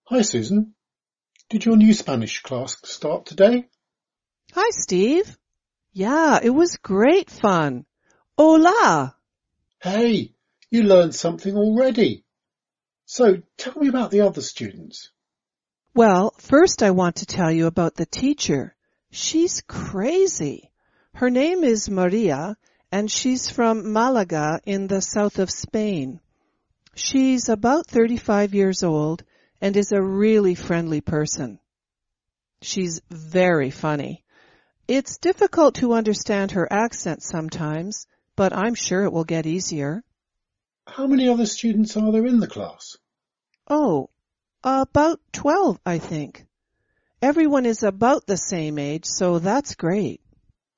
Hi, Susan. Did your new Spanish class start today? Hi, Steve. Yeah, it was great fun. Hola! Hey, you learned something already. So tell me about the other students. Well, first I want to tell you about the teacher. She's crazy. Her name is Maria, and she's from Malaga in the south of Spain. She's about 35 years old and is a really friendly person. She's very funny. It's difficult to understand her accent sometimes, but I'm sure it will get easier. How many other students are there in the class? Oh, about 12, I think. Everyone is about the same age, so that's great.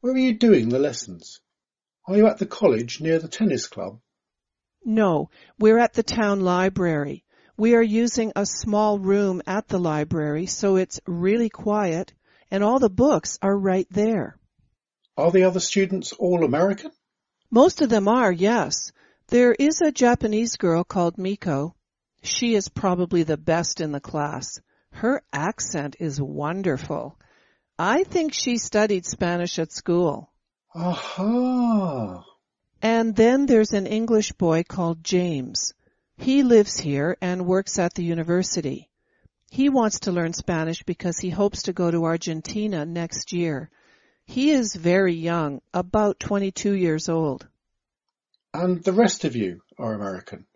Where are you doing the lessons? Are you at the college near the tennis club? No, we're at the town library. We are using a small room at the library, so it's really quiet, and all the books are right there. Are the other students all American? Most of them are, yes. There is a Japanese girl called Miko. She is probably the best in the class. Her accent is wonderful. I think she studied Spanish at school. Aha! And then there's an English boy called James. He lives here and works at the university. He wants to learn Spanish because he hopes to go to Argentina next year. He is very young, about 22 years old. And the rest of you are American?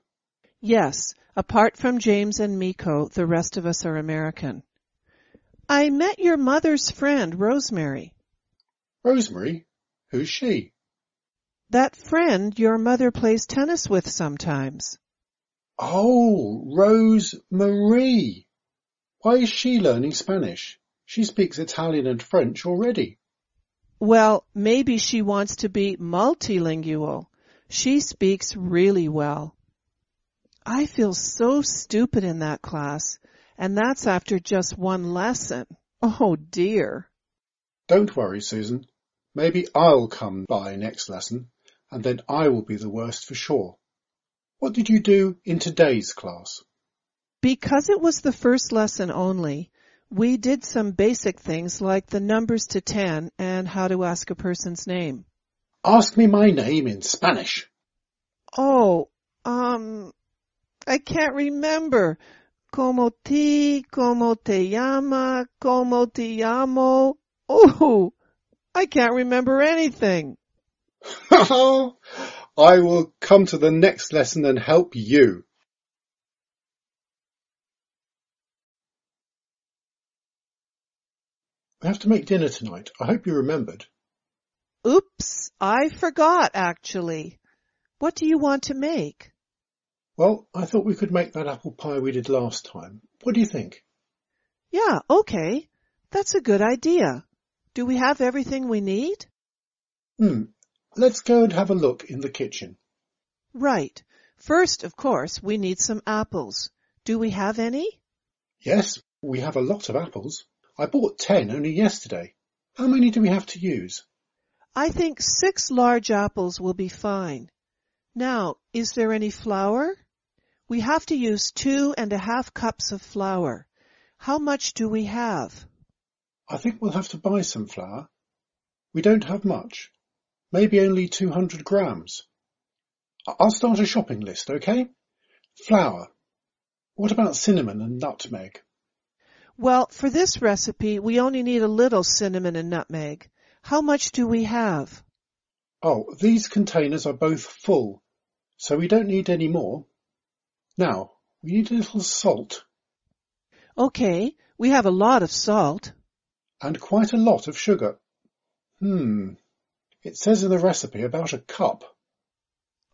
Yes, apart from James and Miko, the rest of us are American. I met your mother's friend, Rosemary. Rosemary? Who's she? That friend your mother plays tennis with sometimes. Oh, Rose Marie. Why is she learning Spanish? She speaks Italian and French already. Well, maybe she wants to be multilingual. She speaks really well. I feel so stupid in that class, and that's after just one lesson. Oh dear. Don't worry, Susan. Maybe I'll come by next lesson, and then I will be the worst for sure. What did you do in today's class? Because it was the first lesson only, we did some basic things like the numbers to 10 and how to ask a person's name. Ask me my name in Spanish. Oh, I can't remember. Como te llama, como te llamo. Oh, I can't remember anything. I will come to the next lesson and help you. We have to make dinner tonight. I hope you remembered. Oops, I forgot actually. What do you want to make? Well, I thought we could make that apple pie we did last time. What do you think? Yeah, okay. That's a good idea. Do we have everything we need? Let's go and have a look in the kitchen. Right. First, of course, we need some apples. Do we have any? Yes, we have a lot of apples. I bought 10 only yesterday. How many do we have to use? I think 6 large apples will be fine. Now, is there any flour? We have to use 2½ cups of flour. How much do we have? I think we'll have to buy some flour. We don't have much. Maybe only 200 grams. I'll start a shopping list, okay? Flour. What about cinnamon and nutmeg? Well, for this recipe, we only need a little cinnamon and nutmeg. How much do we have? Oh, these containers are both full, so we don't need any more. Now, we need a little salt. Okay, we have a lot of salt. And quite a lot of sugar. It says in the recipe about a cup.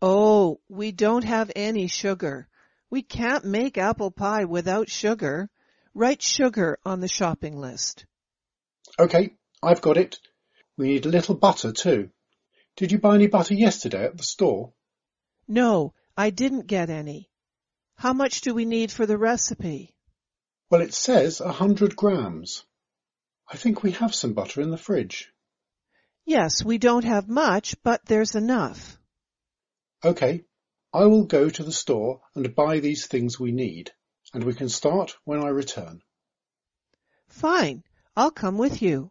Oh, we don't have any sugar. We can't make apple pie without sugar. Write sugar on the shopping list. Okay, I've got it. We need a little butter too. Did you buy any butter yesterday at the store? No, I didn't get any. How much do we need for the recipe? Well, it says 100 grams. I think we have some butter in the fridge. Yes, we don't have much, but there's enough. Okay, I will go to the store and buy these things we need. and we can start when I return. Fine, I'll come with you.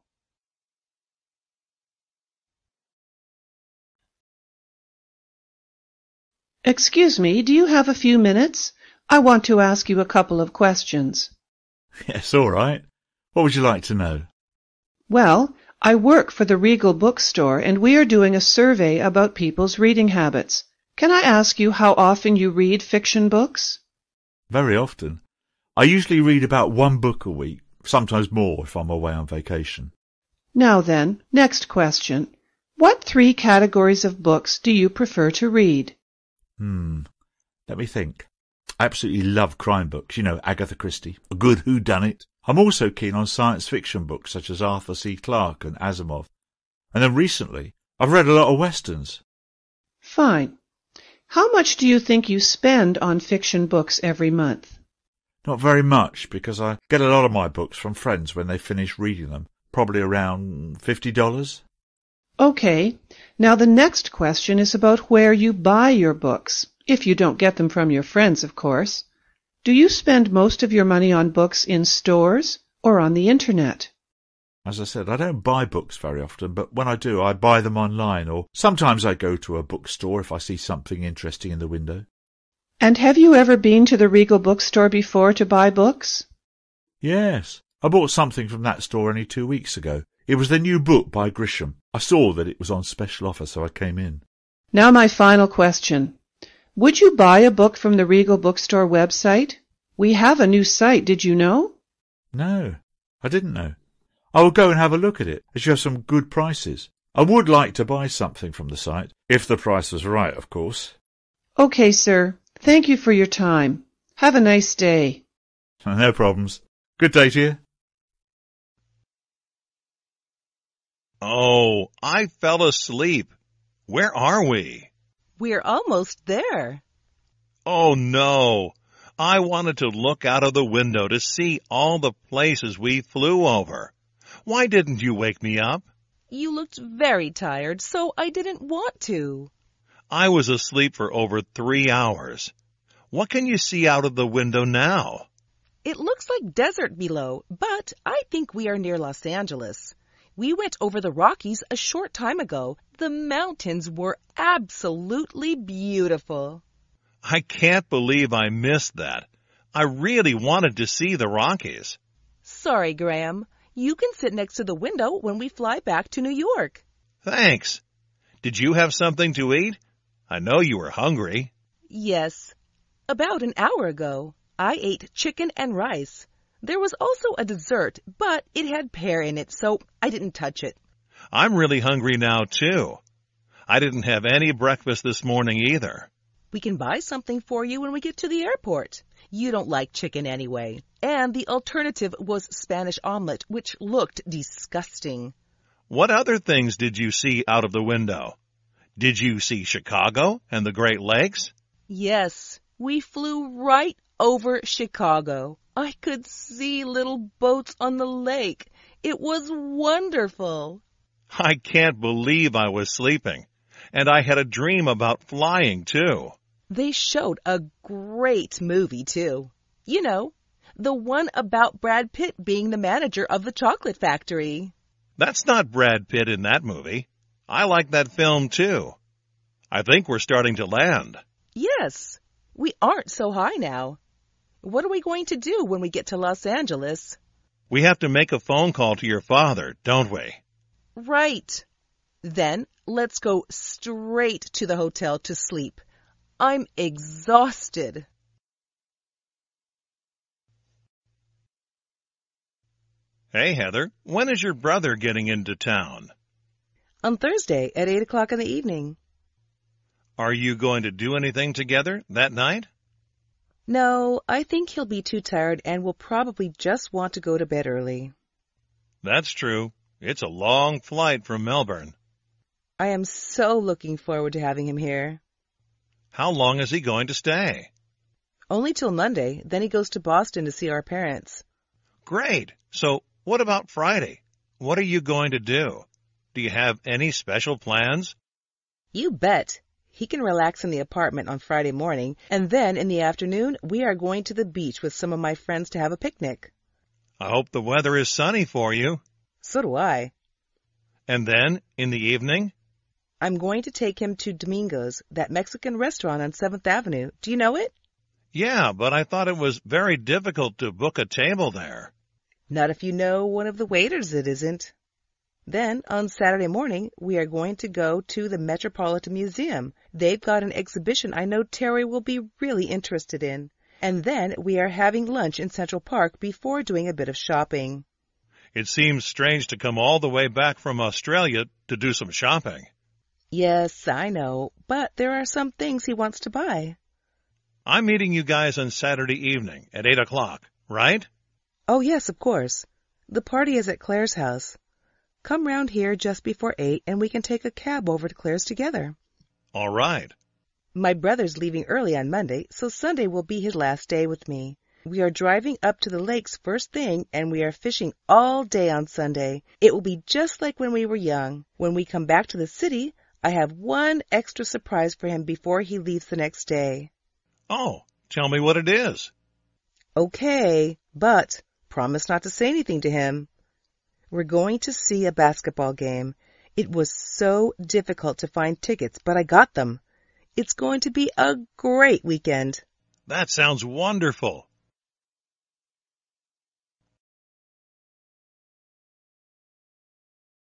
Excuse me, do you have a few minutes? I want to ask you a couple of questions. Yes, all right. What would you like to know? Well, I work for the Regal Bookstore, and we are doing a survey about people's reading habits. Can I ask you how often you read fiction books? Very often. I usually read about one book a week, sometimes more if I'm away on vacation. Now then, next question. What 3 categories of books do you prefer to read? Let me think. I absolutely love crime books, Agatha Christie, a good whodunit. I'm also keen on science fiction books such as Arthur C. Clarke and Asimov. And then recently, I've read a lot of westerns. Fine. How much do you think you spend on fiction books every month? Not very much, because I get a lot of my books from friends when they finish reading them, probably around $50. Okay. Now the next question is about where you buy your books, if you don't get them from your friends, of course. Do you spend most of your money on books in stores or on the internet? As I said, I don't buy books very often, but when I do, I buy them online, or sometimes I go to a bookstore if I see something interesting in the window. And have you ever been to the Regal Bookstore before to buy books? Yes, I bought something from that store only 2 weeks ago. It was the new book by Grisham. I saw that it was on special offer, so I came in. Now my final question. Would you buy a book from the Regal Bookstore website? We have a new site, did you know? No, I didn't know. I will go and have a look at it, as you have some good prices. I would like to buy something from the site, if the price was right, of course. Okay, sir. Thank you for your time. Have a nice day. No problems. Good day to you. Oh, I fell asleep. Where are we? We're almost there. Oh, no. I wanted to look out of the window to see all the places we flew over. Why didn't you wake me up? You looked very tired, so I didn't want to. I was asleep for over 3 hours. What can you see out of the window now? It looks like desert below, but I think we are near Los Angeles. We went over the Rockies a short time ago. The mountains were absolutely beautiful. I can't believe I missed that. I really wanted to see the Rockies. Sorry, Graham. You can sit next to the window when we fly back to New York. Thanks. Did you have something to eat? I know you were hungry. Yes. About an hour ago, I ate chicken and rice. There was also a dessert, but it had pear in it, so I didn't touch it. I'm really hungry now, too. I didn't have any breakfast this morning either. We can buy something for you when we get to the airport. You don't like chicken anyway. And the alternative was Spanish omelet, which looked disgusting. What other things did you see out of the window? Did you see Chicago and the Great Lakes? Yes, we flew right over Chicago. I could see little boats on the lake. It was wonderful. I can't believe I was sleeping. And I had a dream about flying, too. They showed a great movie, too. You know, the one about Brad Pitt being the manager of the chocolate factory. That's not Brad Pitt in that movie. I like that film, too. I think we're starting to land. Yes, we aren't so high now. What are we going to do when we get to Los Angeles? We have to make a phone call to your father, don't we? Right. Then let's go straight to the hotel to sleep. I'm exhausted. Hey, Heather, when is your brother getting into town? On Thursday at 8 o'clock in the evening. Are you going to do anything together that night? No, I think he'll be too tired and will probably just want to go to bed early. That's true. It's a long flight from Melbourne. I am so looking forward to having him here. How long is he going to stay? Only till Monday, then he goes to Boston to see our parents. Great. So what about Friday? What are you going to do? Do you have any special plans? You bet. He can relax in the apartment on Friday morning, and then in the afternoon we are going to the beach with some of my friends to have a picnic. I hope the weather is sunny for you. So do I. And then, in the evening? I'm going to take him to Domingo's, that Mexican restaurant on 7th Avenue. Do you know it? Yeah, but I thought it was very difficult to book a table there. Not if you know one of the waiters, it isn't. Then, on Saturday morning, we are going to go to the Metropolitan Museum. They've got an exhibition I know Terry will be really interested in. And then we are having lunch in Central Park before doing a bit of shopping. It seems strange to come all the way back from Australia to do some shopping. Yes, I know, but there are some things he wants to buy. I'm meeting you guys on Saturday evening at 8 o'clock, right? Oh, yes, of course. The party is at Claire's house. Come round here just before 8 and we can take a cab over to Claire's together. All right. My brother's leaving early on Monday, so Sunday will be his last day with me. We are driving up to the lakes first thing, and we are fishing all day on Sunday. It will be just like when we were young. When we come back to the city, I have one extra surprise for him before he leaves the next day. Oh, tell me what it is. Okay, but promise not to say anything to him. We're going to see a basketball game. It was so difficult to find tickets, but I got them. It's going to be a great weekend. That sounds wonderful.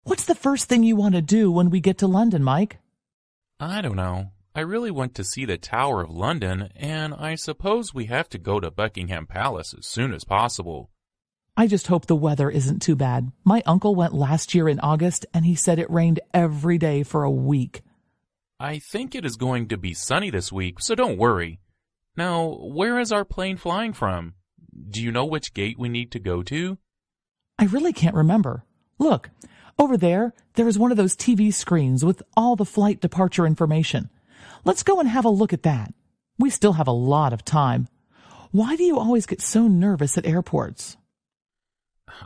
What's the first thing you want to do when we get to London, Mike? I don't know. I really want to see the Tower of London, and I suppose we have to go to Buckingham Palace as soon as possible. I just hope the weather isn't too bad. My uncle went last year in August, and he said it rained every day for a week. I think it is going to be sunny this week, so don't worry. Now, where is our plane flying from? Do you know which gate we need to go to? I really can't remember. Look, over there is one of those TV screens with all the flight departure information. Let's go and have a look at that. We still have a lot of time. Why do you always get so nervous at airports?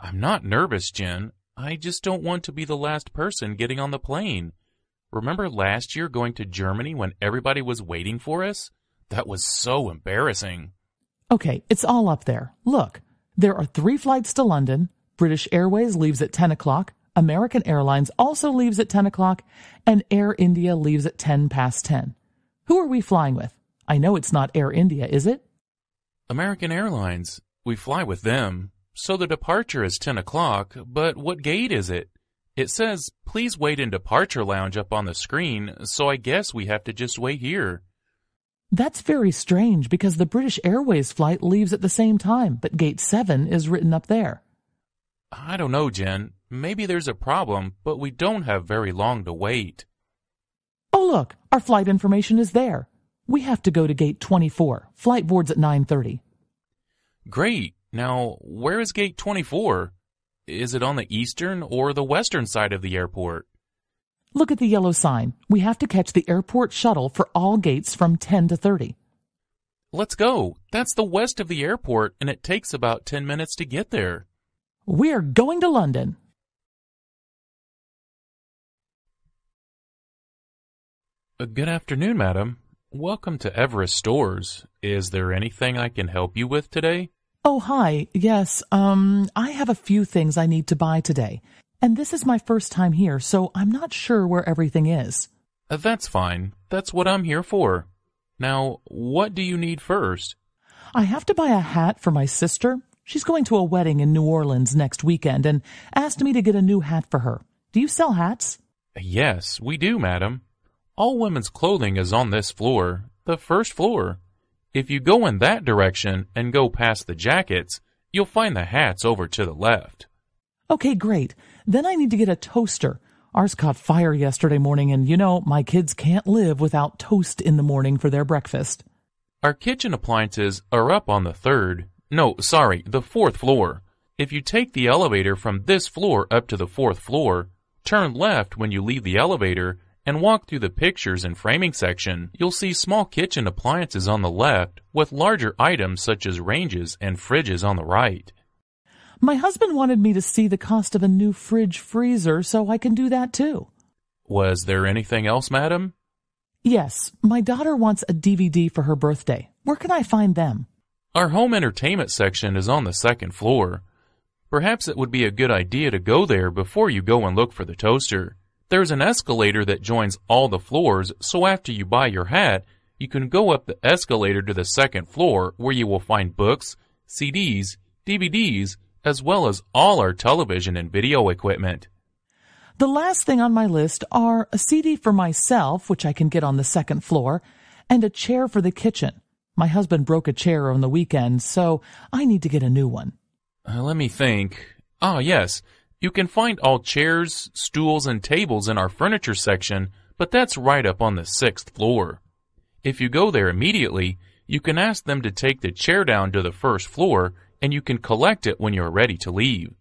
I'm not nervous, Jen. I just don't want to be the last person getting on the plane. Remember last year going to Germany when everybody was waiting for us? That was so embarrassing. Okay, it's all up there. Look, there are 3 flights to London. British Airways leaves at 10 o'clock. American Airlines also leaves at 10 o'clock. And Air India leaves at 10 past 10. Who are we flying with? I know it's not Air India, is it? American Airlines. We fly with them. So the departure is 10 o'clock, but what gate is it? It says, please wait in departure lounge up on the screen, so I guess we have to just wait here. That's very strange because the British Airways flight leaves at the same time, but gate 7 is written up there. I don't know, Jen. Maybe there's a problem, but we don't have very long to wait. Oh, look, our flight information is there. We have to go to gate 24. Flight board's at 9:30. Great. Now, where is gate 24? Is it on the eastern or the western side of the airport? Look at the yellow sign. We have to catch the airport shuttle for all gates from 10 to 30. Let's go. That's the west of the airport, and it takes about 10 minutes to get there. We're going to London. Good afternoon, madam. Welcome to Everest Stores. Is there anything I can help you with today? Oh, hi. Yes, I have a few things I need to buy today. And this is my first time here, so I'm not sure where everything is. That's fine. That's what I'm here for. Now, what do you need first? I have to buy a hat for my sister. She's going to a wedding in New Orleans next weekend and asked me to get a new hat for her. Do you sell hats? Yes, we do, madam. All women's clothing is on this floor, the first floor. If you go in that direction and go past the jackets, you'll find the hats over to the left. Okay, great. Then I need to get a toaster. Ours caught fire yesterday morning, and you know, my kids can't live without toast in the morning for their breakfast. Our kitchen appliances are up on the the fourth floor. If you take the elevator from this floor up to the 4th floor, turn left when you leave the elevator, and walk through the pictures and framing section, you'll see small kitchen appliances on the left with larger items such as ranges and fridges on the right. My husband wanted me to see the cost of a new fridge freezer, so I can do that too. Was there anything else, madam? Yes, my daughter wants a DVD for her birthday. Where can I find them? Our home entertainment section is on the second floor. Perhaps it would be a good idea to go there before you go and look for the toaster. There's an escalator that joins all the floors, so after you buy your hat, you can go up the escalator to the second floor where you will find books, CDs, DVDs, as well as all our television and video equipment. The last thing on my list are a CD for myself, which I can get on the second floor, and a chair for the kitchen. My husband broke a chair on the weekend, so I need to get a new one. Let me think. Yes. You can find all chairs, stools, and tables in our furniture section, but that's right up on the 6th floor. If you go there immediately, you can ask them to take the chair down to the 1st floor, and you can collect it when you're ready to leave.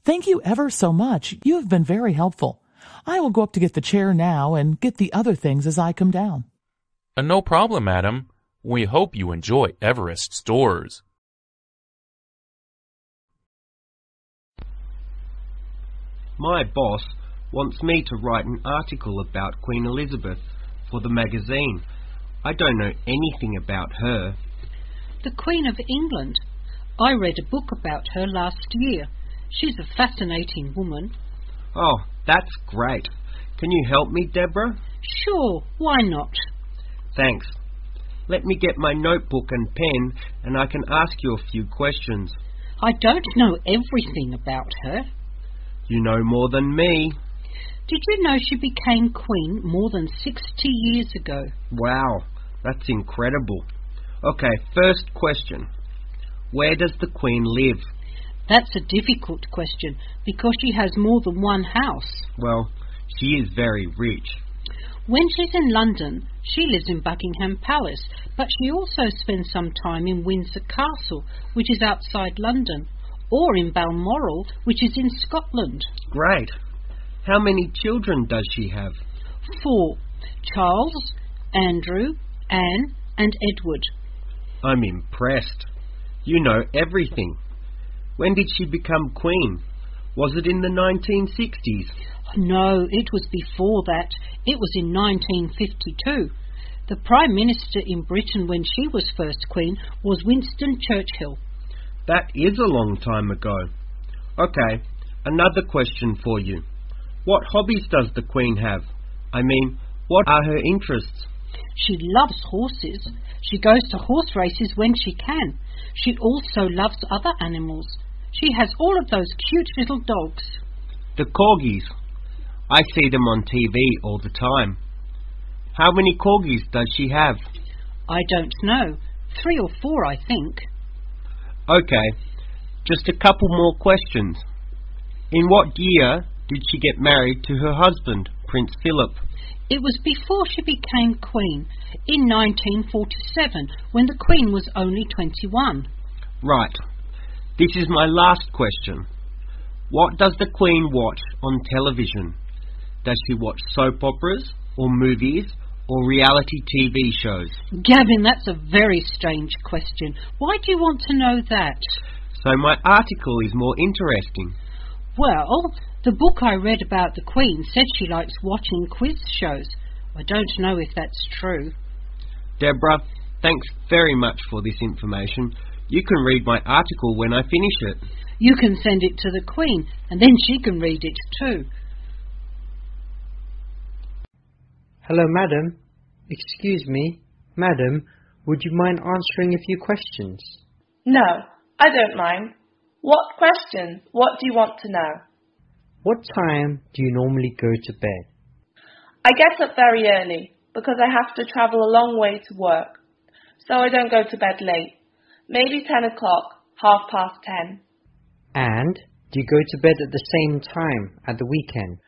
Thank you ever so much. You have been very helpful. I will go up to get the chair now and get the other things as I come down. No problem, madam. We hope you enjoy Everest Stores. My boss wants me to write an article about Queen Elizabeth for the magazine. I don't know anything about her. The Queen of England. I read a book about her last year. She's a fascinating woman. Oh, that's great. Can you help me, Deborah? Sure, why not? Thanks. Let me get my notebook and pen and I can ask you a few questions. I don't know everything about her. You know more than me. Did you know she became queen more than 60 years ago? Wow, that's incredible. Okay, first question. Where does the Queen live? That's a difficult question because she has more than one house. Well, she is very rich. When she's in London, she lives in Buckingham Palace, but she also spends some time in Windsor Castle, which is outside London, or in Balmoral, which is in Scotland. Great. How many children does she have? 4. Charles, Andrew, Anne, and Edward. I'm impressed. You know everything. When did she become queen? Was it in the 1960s? No, it was before that. It was in 1952. The Prime Minister in Britain when she was first queen was Winston Churchill. That is a long time ago. Okay, another question for you. What hobbies does the Queen have? I mean, what are her interests? She loves horses. She goes to horse races when she can. She also loves other animals. She has all of those cute little dogs. The corgis. I see them on TV all the time. How many corgis does she have? I don't know. 3 or 4, I think. Okay, just a couple more questions. In what year did she get married to her husband, Prince Philip? It was before she became queen, in 1947, when the Queen was only 21. Right. This is my last question. What does the Queen watch on television? Does she watch soap operas, or movies, or reality TV shows? Gavin, that's a very strange question. Why do you want to know that? So my article is more interesting. Well, the book I read about the Queen said she likes watching quiz shows. I don't know if that's true. Deborah, thanks very much for this information. You can read my article when I finish it. You can send it to the Queen, and then she can read it too. Hello, madam. Excuse me. Madam, would you mind answering a few questions? No, I don't mind. What question? What do you want to know? What time do you normally go to bed? I get up very early because I have to travel a long way to work, so I don't go to bed late. Maybe 10 o'clock, 10:30. And do you go to bed at the same time at the weekend?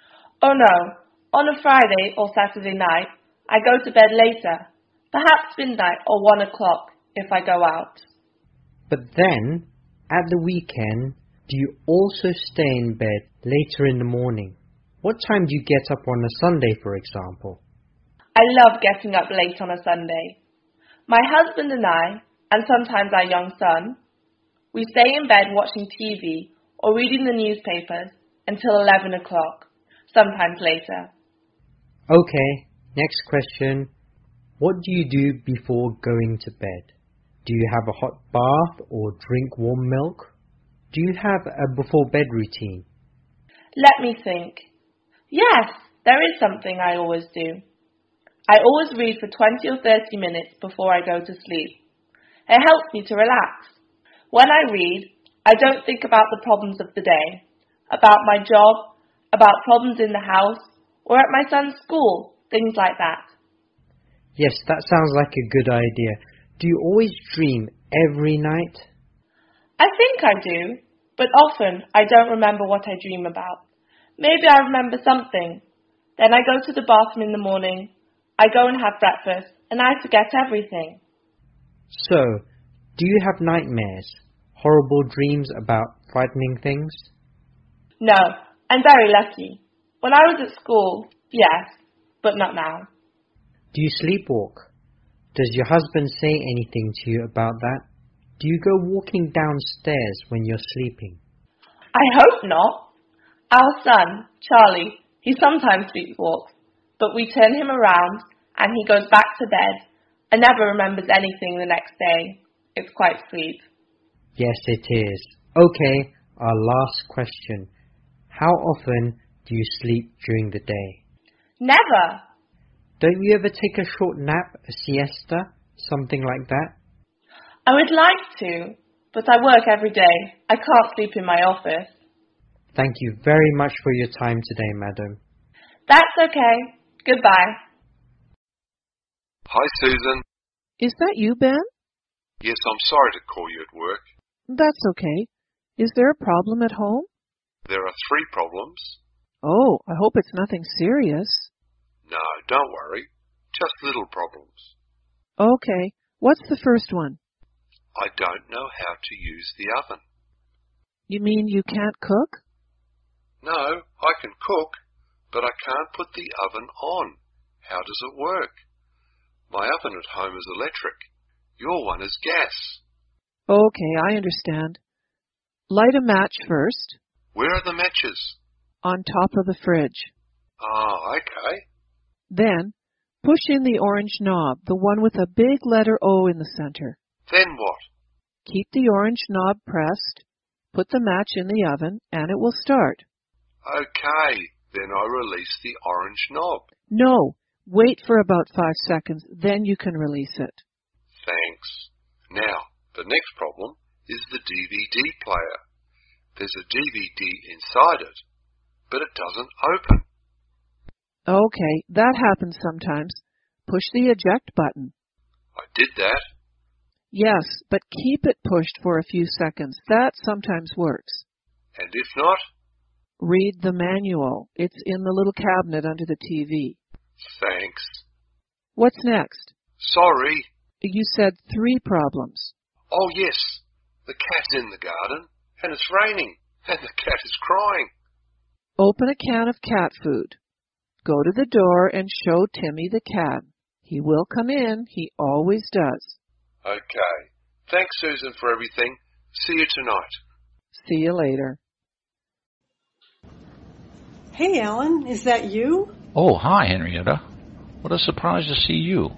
Oh no, on a Friday or Saturday night, I go to bed later, perhaps midnight or 1 o'clock if I go out. But then, at the weekend, do you also stay in bed later in the morning? What time do you get up on a Sunday, for example? I love getting up late on a Sunday. My husband and I, and sometimes our young son, we stay in bed watching TV or reading the newspapers until 11 o'clock, sometimes later. Okay, next question. What do you do before going to bed? Do you have a hot bath or drink warm milk? Do you have a before-bed routine? Let me think. Yes, there is something I always do. I always read for 20 or 30 minutes before I go to sleep. It helps me to relax. When I read, I don't think about the problems of the day, about my job, about problems in the house, or at my son's school, things like that. Yes, that sounds like a good idea. Do you always dream every night? I think I do, but often I don't remember what I dream about. Maybe I remember something. Then I go to the bathroom in the morning, I go and have breakfast, and I forget everything. So, do you have nightmares? Horrible dreams about frightening things? No, I'm very lucky. When I was at school, yes, but not now. Do you sleepwalk? Does your husband say anything to you about that? Do you go walking downstairs when you're sleeping? I hope not. Our son, Charlie, he sometimes sleepwalks, but we turn him around and he goes back to bed and never remembers anything the next day. It's quite sweet. Yes, it is. Okay, our last question. How often do you sleep during the day? Never. Don't you ever take a short nap, a siesta, something like that? I would like to, but I work every day. I can't sleep in my office. Thank you very much for your time today, madam. That's okay. Goodbye. Hi, Susan. Is that you, Ben? Yes, I'm sorry to call you at work. That's okay. Is there a problem at home? There are 3 problems. Oh, I hope it's nothing serious. No, don't worry. Just little problems. Okay. What's the first one? I don't know how to use the oven. You mean you can't cook? No, I can cook, but I can't put the oven on. How does it work? My oven at home is electric. Your one is gas. Okay, I understand. Light a match first. Where are the matches? On top of the fridge. Oh, okay. Then, push in the orange knob, the one with a big letter O in the center. Then what? Keep the orange knob pressed, put the match in the oven, and it will start. Okay, then I release the orange knob. No, wait for about 5 seconds, then you can release it. Thanks. Now, the next problem is the DVD player. There's a DVD inside it, but it doesn't open. Okay, that happens sometimes. Push the eject button. I did that. Yes, but keep it pushed for a few seconds. That sometimes works. And if not? Read the manual. It's in the little cabinet under the TV. Thanks. What's next? Sorry. You said 3 problems. Oh, yes. The cat's in the garden, and it's raining, and the cat is crying. Open a can of cat food. Go to the door and show Timmy the cat. He will come in. He always does. Okay. Thanks, Susan, for everything. See you tonight. See you later. Hey, Alan, is that you? Oh, hi, Henrietta. What a surprise to see you.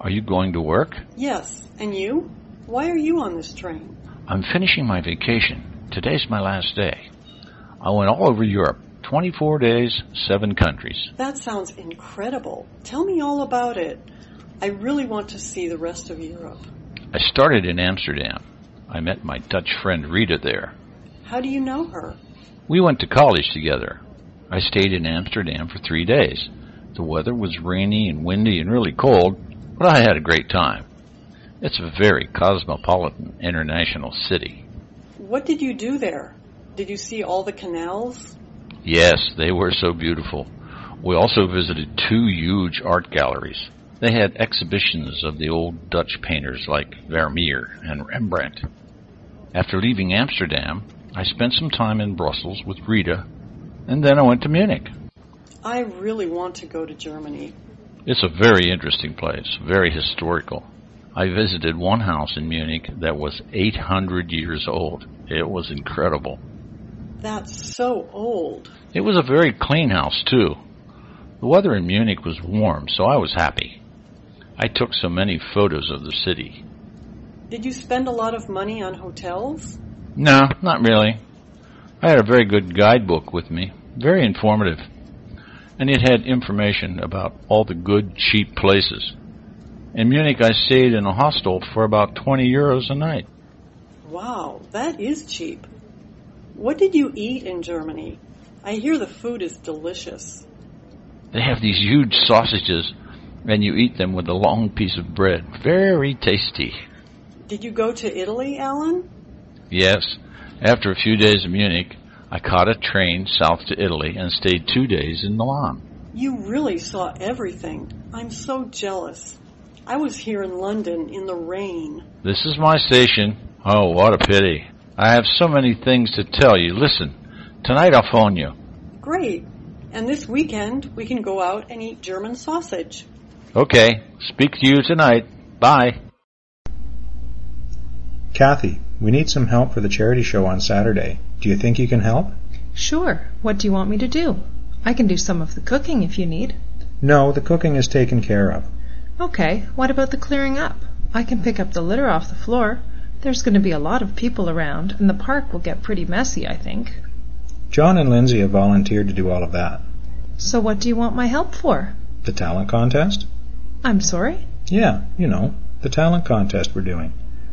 Are you going to work? Yes. And you? Why are you on this train? I'm finishing my vacation. Today's my last day. I went all over Europe. 24 days, 7 countries. That sounds incredible. Tell me all about it. I really want to see the rest of Europe. I started in Amsterdam. I met my Dutch friend Rita there. How do you know her? We went to college together. I stayed in Amsterdam for 3 days. The weather was rainy and windy and really cold, but I had a great time. It's a very cosmopolitan international city. What did you do there? Did you see all the canals? Yes, they were so beautiful. We also visited 2 huge art galleries. They had exhibitions of the old Dutch painters like Vermeer and Rembrandt. After leaving Amsterdam, I spent some time in Brussels with Rita, and then I went to Munich. I really want to go to Germany. It's a very interesting place, very historical. I visited one house in Munich that was 800 years old. It was incredible. That's so old. It was a very clean house, too. The weather in Munich was warm, so I was happy. I took so many photos of the city. Did you spend a lot of money on hotels? No, not really. I had a very good guidebook with me, very informative. And it had information about all the good, cheap places. In Munich, I stayed in a hostel for about 20 euros a night. Wow, that is cheap. What did you eat in Germany? I hear the food is delicious. They have these huge sausages, and you eat them with a long piece of bread. Very tasty. Did you go to Italy, Alan? Yes. After a few days in Munich, I caught a train south to Italy and stayed 2 days in Milan. You really saw everything. I'm so jealous. I was here in London in the rain. This is my station. Oh, what a pity. I have so many things to tell you. Listen, tonight I'll phone you. Great. And this weekend, we can go out and eat German sausage. Okay. Speak to you tonight. Bye. Kathy, we need some help for the charity show on Saturday. Do you think you can help? Sure. What do you want me to do? I can do some of the cooking if you need. No, the cooking is taken care of. Okay. What about the clearing up? I can pick up the litter off the floor. There's going to be a lot of people around, and the park will get pretty messy, I think. John and Lindsay have volunteered to do all of that. So what do you want my help for? The talent contest? I'm sorry? Yeah, you know, the talent contest we're doing.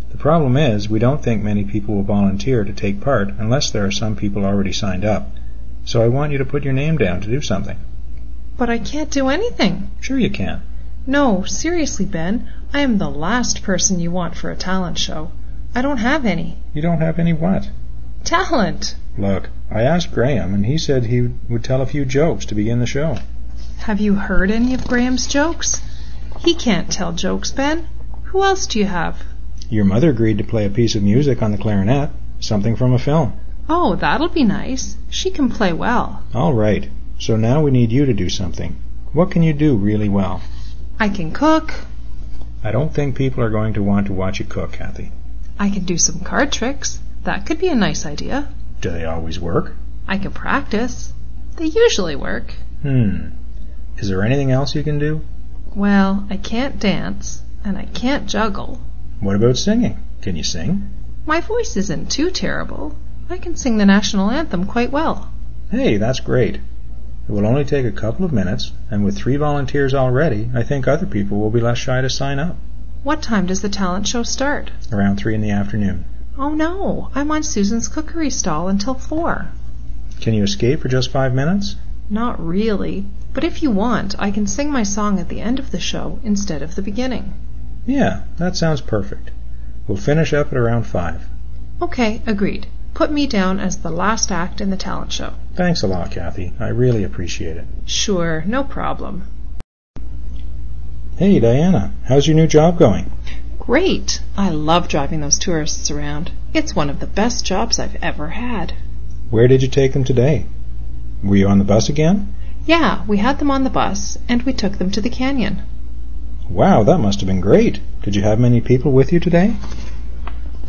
The problem is, we don't think many people will volunteer to take part unless there are some people already signed up. So I want you to put your name down to do something. But I can't do anything. Sure you can. No, seriously, Ben. I am the last person you want for a talent show. I don't have any. You don't have any what? Talent. Look, I asked Graham, and he said he would tell a few jokes to begin the show. Have you heard any of Graham's jokes? He can't tell jokes, Ben. Who else do you have? Your mother agreed to play a piece of music on the clarinet, something from a film. Oh, that'll be nice. She can play well. All right. So now we need you to do something. What can you do really well? I can cook. I don't think people are going to want to watch you cook, Kathy. I can do some card tricks. That could be a nice idea. Do they always work? I can practice. They usually work. Is there anything else you can do? Well, I can't dance, and I can't juggle. What about singing? Can you sing? My voice isn't too terrible. I can sing the national anthem quite well. Hey, that's great. It will only take a couple of minutes, and with 3 volunteers already, I think other people will be less shy to sign up. What time does the talent show start? Around 3 in the afternoon. Oh no, I'm on Susan's cookery stall until 4. Can you escape for just 5 minutes? Not really, but if you want, I can sing my song at the end of the show instead of the beginning. Yeah, that sounds perfect. We'll finish up at around 5. Okay, agreed. Put me down as the last act in the talent show. Thanks a lot, Kathy. I really appreciate it. Sure, no problem. Hey, Diana, how's your new job going? Great. I love driving those tourists around. It's one of the best jobs I've ever had. Where did you take them today? Were you on the bus again? Yeah, we had them on the bus, and we took them to the canyon. Wow, that must have been great. Did you have many people with you today?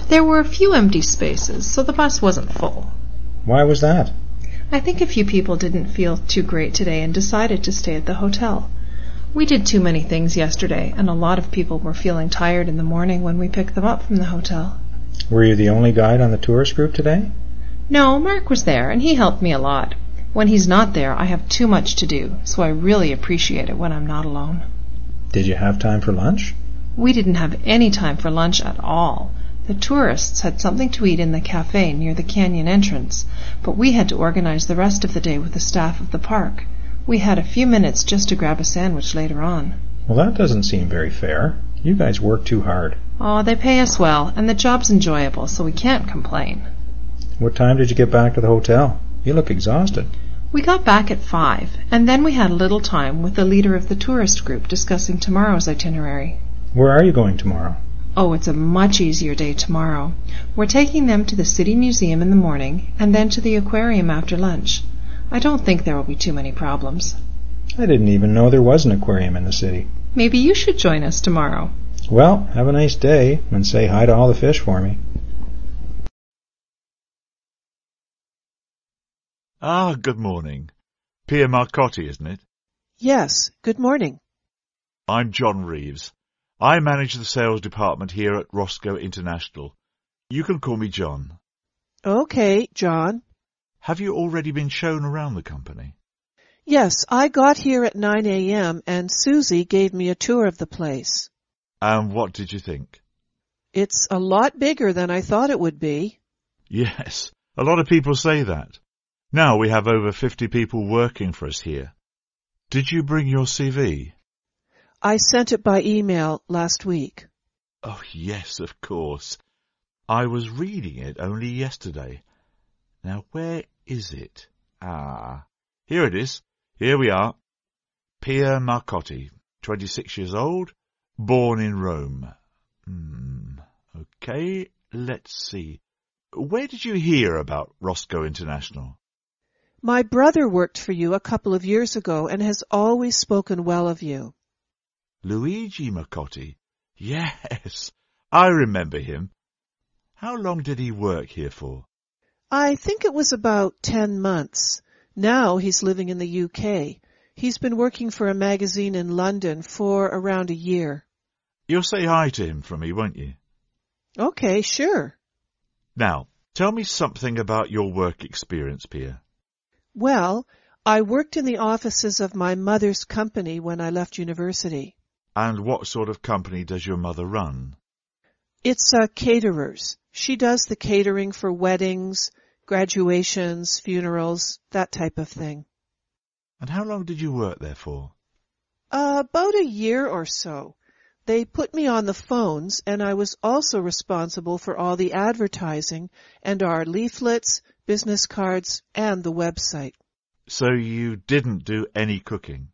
There were a few empty spaces, so the bus wasn't full. Why was that? I think a few people didn't feel too great today and decided to stay at the hotel. We did too many things yesterday, and a lot of people were feeling tired in the morning when we picked them up from the hotel. Were you the only guide on the tourist group today? No, Mark was there, and he helped me a lot. When he's not there, I have too much to do, so I really appreciate it when I'm not alone. Did you have time for lunch? We didn't have any time for lunch at all. The tourists had something to eat in the cafe near the canyon entrance, but we had to organize the rest of the day with the staff of the park. We had a few minutes just to grab a sandwich later on. Well, that doesn't seem very fair. You guys work too hard. Oh, they pay us well, and the job's enjoyable, so we can't complain. What time did you get back to the hotel? You look exhausted. We got back at 5, and then we had a little time with the leader of the tourist group discussing tomorrow's itinerary. Where are you going tomorrow? Oh, it's a much easier day tomorrow. We're taking them to the City Museum in the morning, and then to the aquarium after lunch. I don't think there will be too many problems. I didn't even know there was an aquarium in the city. Maybe you should join us tomorrow. Well, have a nice day, and say hi to all the fish for me. Ah, good morning. Pia Marcotti, isn't it? Yes, good morning. I'm John Reeves. I manage the sales department here at Roscoe International. You can call me John. Okay, John. Have you already been shown around the company? Yes, I got here at 9 a.m. and Susie gave me a tour of the place. And what did you think? It's a lot bigger than I thought it would be. Yes, a lot of people say that. Now we have over 50 people working for us here. Did you bring your CV? I sent it by email last week. Oh, yes, of course. I was reading it only yesterday. Now, where is it? Ah, here it is. Here we are. Pia Marcotti, 26 years old, born in Rome. Okay, let's see. Where did you hear about Roscoe International? My brother worked for you a couple of years ago and has always spoken well of you. Luigi Marcotti? Yes, I remember him. How long did he work here for? I think it was about 10 months. Now he's living in the UK. He's been working for a magazine in London for around a year. You'll say hi to him for me, won't you? Okay, sure. Now, tell me something about your work experience, Pia. Well, I worked in the offices of my mother's company when I left university. And what sort of company does your mother run? It's caterers. She does the catering for weddings, graduations, funerals, that type of thing. And how long did you work there for? About a year or so. They put me on the phones, and I was also responsible for all the advertising and our leaflets, business cards, and the website. So you didn't do any cooking?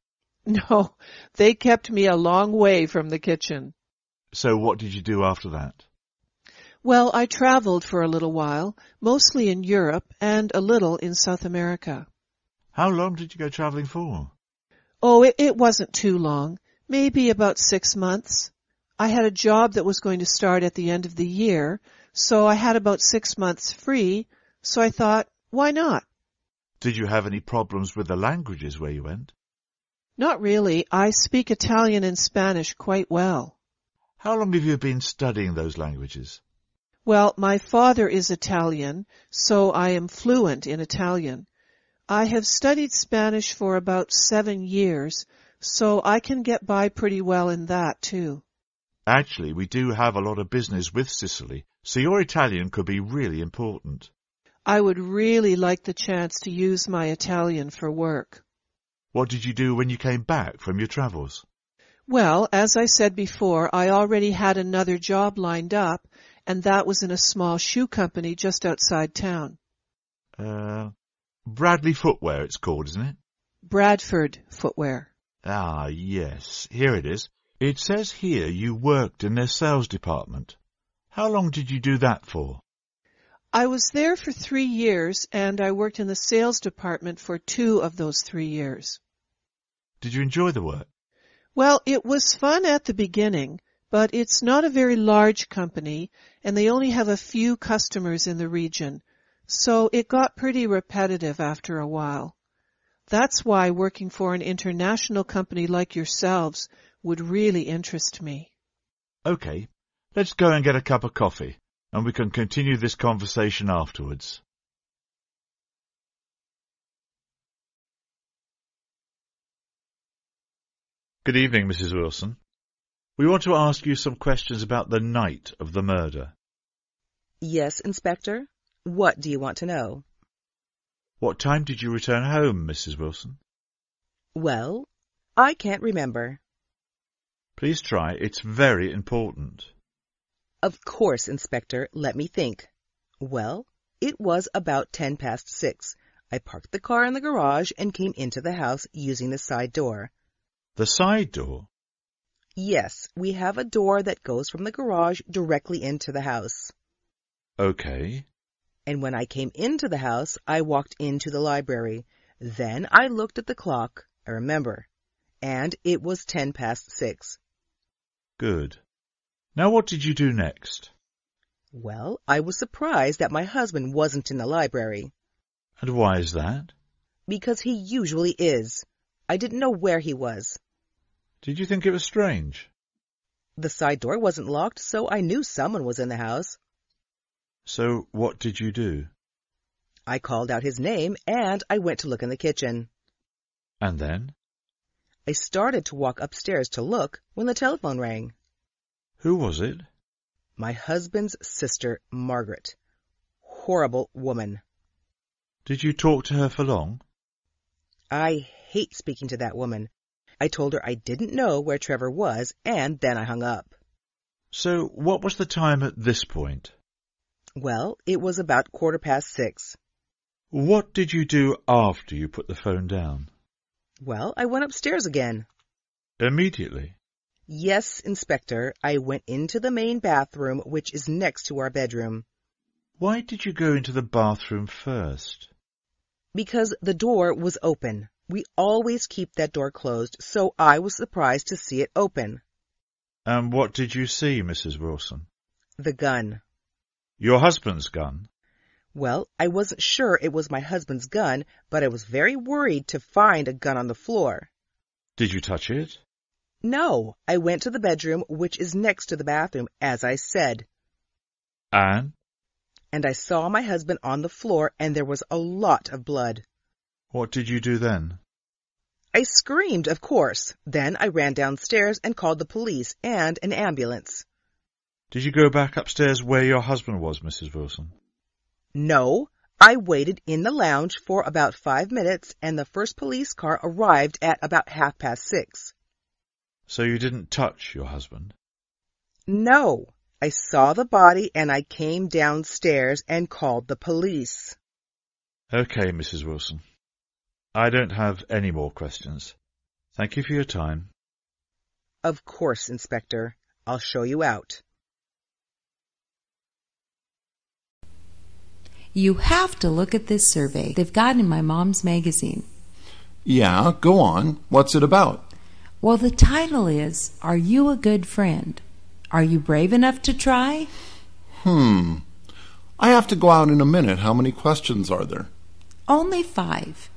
No, they kept me a long way from the kitchen. So what did you do after that? Well, I traveled for a little while, mostly in Europe and a little in South America. How long did you go traveling for? Oh, it wasn't too long. Maybe about 6 months. I had a job that was going to start at the end of the year, so I had about 6 months free, so I thought, why not? Did you have any problems with the languages where you went? Not really. I speak Italian and Spanish quite well. How long have you been studying those languages? Well, my father is Italian, so I am fluent in Italian. I have studied Spanish for about 7 years, so I can get by pretty well in that, too. Actually, we do have a lot of business with Sicily, so your Italian could be really important. I would really like the chance to use my Italian for work. What did you do when you came back from your travels? Well, as I said before, I already had another job lined up, and that was in a small shoe company just outside town. Bradley Footwear it's called, isn't it? Bradford Footwear. Ah, yes. Here it is. It says here you worked in their sales department. How long did you do that for? I was there for 3 years, and I worked in the sales department for 2 of those 3 years. Did you enjoy the work? Well, it was fun at the beginning, but it's not a very large company, and they only have a few customers in the region, so it got pretty repetitive after a while. That's why working for an international company like yourselves would really interest me. Okay, let's go and get a cup of coffee, and we can continue this conversation afterwards. Good evening, Mrs. Wilson. We want to ask you some questions about the night of the murder. Yes, Inspector. What do you want to know? What time did you return home, Mrs. Wilson? Well, I can't remember. Please try. It's very important. Of course, Inspector. Let me think. Well, it was about 6:10. I parked the car in the garage and came into the house using the side door. The side door? Yes, we have a door that goes from the garage directly into the house. Okay. And when I came into the house, I walked into the library. Then I looked at the clock, I remember, and it was 6:10. Good. Now what did you do next? Well, I was surprised that my husband wasn't in the library. And why is that? Because he usually is. I didn't know where he was. Did you think it was strange? The side door wasn't locked, so I knew someone was in the house. So what did you do? I called out his name, and I went to look in the kitchen. And then? I started to walk upstairs to look when the telephone rang. Who was it? My husband's sister, Margaret. Horrible woman. Did you talk to her for long? I hate speaking to that woman. I told her I didn't know where Trevor was, and then I hung up. So what was the time at this point? Well, it was about 6:15. What did you do after you put the phone down? Well, I went upstairs again. Immediately? Yes, Inspector. I went into the main bathroom, which is next to our bedroom. Why did you go into the bathroom first? Because the door was open. We always keep that door closed, so I was surprised to see it open. And what did you see, Mrs. Wilson? The gun. Your husband's gun? Well, I wasn't sure it was my husband's gun, but I was very worried to find a gun on the floor. Did you touch it? No, I went to the bedroom, which is next to the bathroom, as I said. And I saw my husband on the floor, and there was a lot of blood. What did you do then? I screamed, of course. Then I ran downstairs and called the police and an ambulance. Did you go back upstairs where your husband was, Mrs. Wilson? No, I waited in the lounge for about 5 minutes, and the first police car arrived at about 6:30. So you didn't touch your husband? No, I saw the body and I came downstairs and called the police. Okay, Mrs. Wilson. I don't have any more questions. Thank you for your time. Of course, Inspector. I'll show you out. You have to look at this survey they've got in my mom's magazine. Yeah, go on. What's it about? Well, the title is, Are You a Good Friend? Are you brave enough to try? I have to go out in a minute. How many questions are there? Only 5.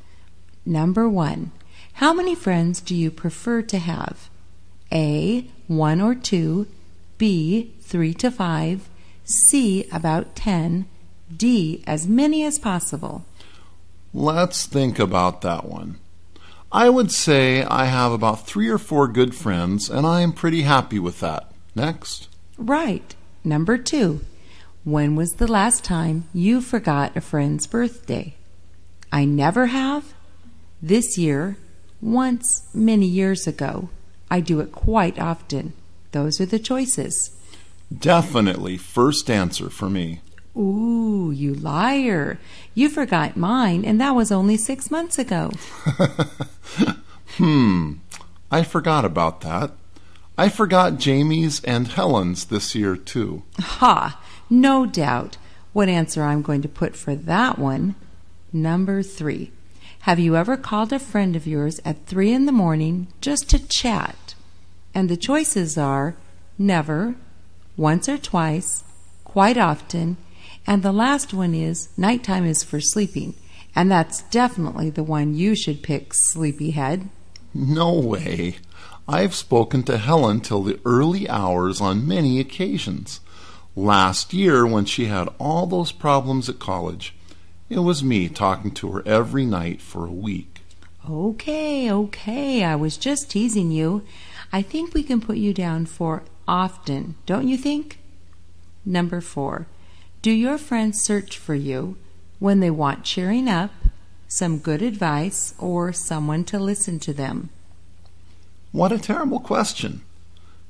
Number 1. How many friends do you prefer to have? A, 1 or 2. B, 3 to 5. C, about 10. D, as many as possible. Let's think about that one. I would say I have about 3 or 4 good friends, and I am pretty happy with that. Next. Right. Number 2. When was the last time you forgot a friend's birthday? I never have. This year, once, many years ago. I do it quite often. Those are the choices. Definitely first answer for me. Ooh, you liar. You forgot mine, and that was only 6 months ago. I forgot about that. I forgot Jamie's and Helen's this year, too. Ha! No doubt. What answer I'm going to put for that one? Number 3. Have you ever called a friend of yours at 3 in the morning just to chat? And the choices are never, once or twice, quite often, and the last one is nighttime is for sleeping. And that's definitely the one you should pick, sleepyhead. No way. I've spoken to Helen till the early hours on many occasions. Last year, when she had all those problems at college, it was me talking to her every night for a week. Okay, I was just teasing you. I think we can put you down for often, don't you think? Number 4. Do your friends search for you when they want cheering up, some good advice, or someone to listen to them? What a terrible question.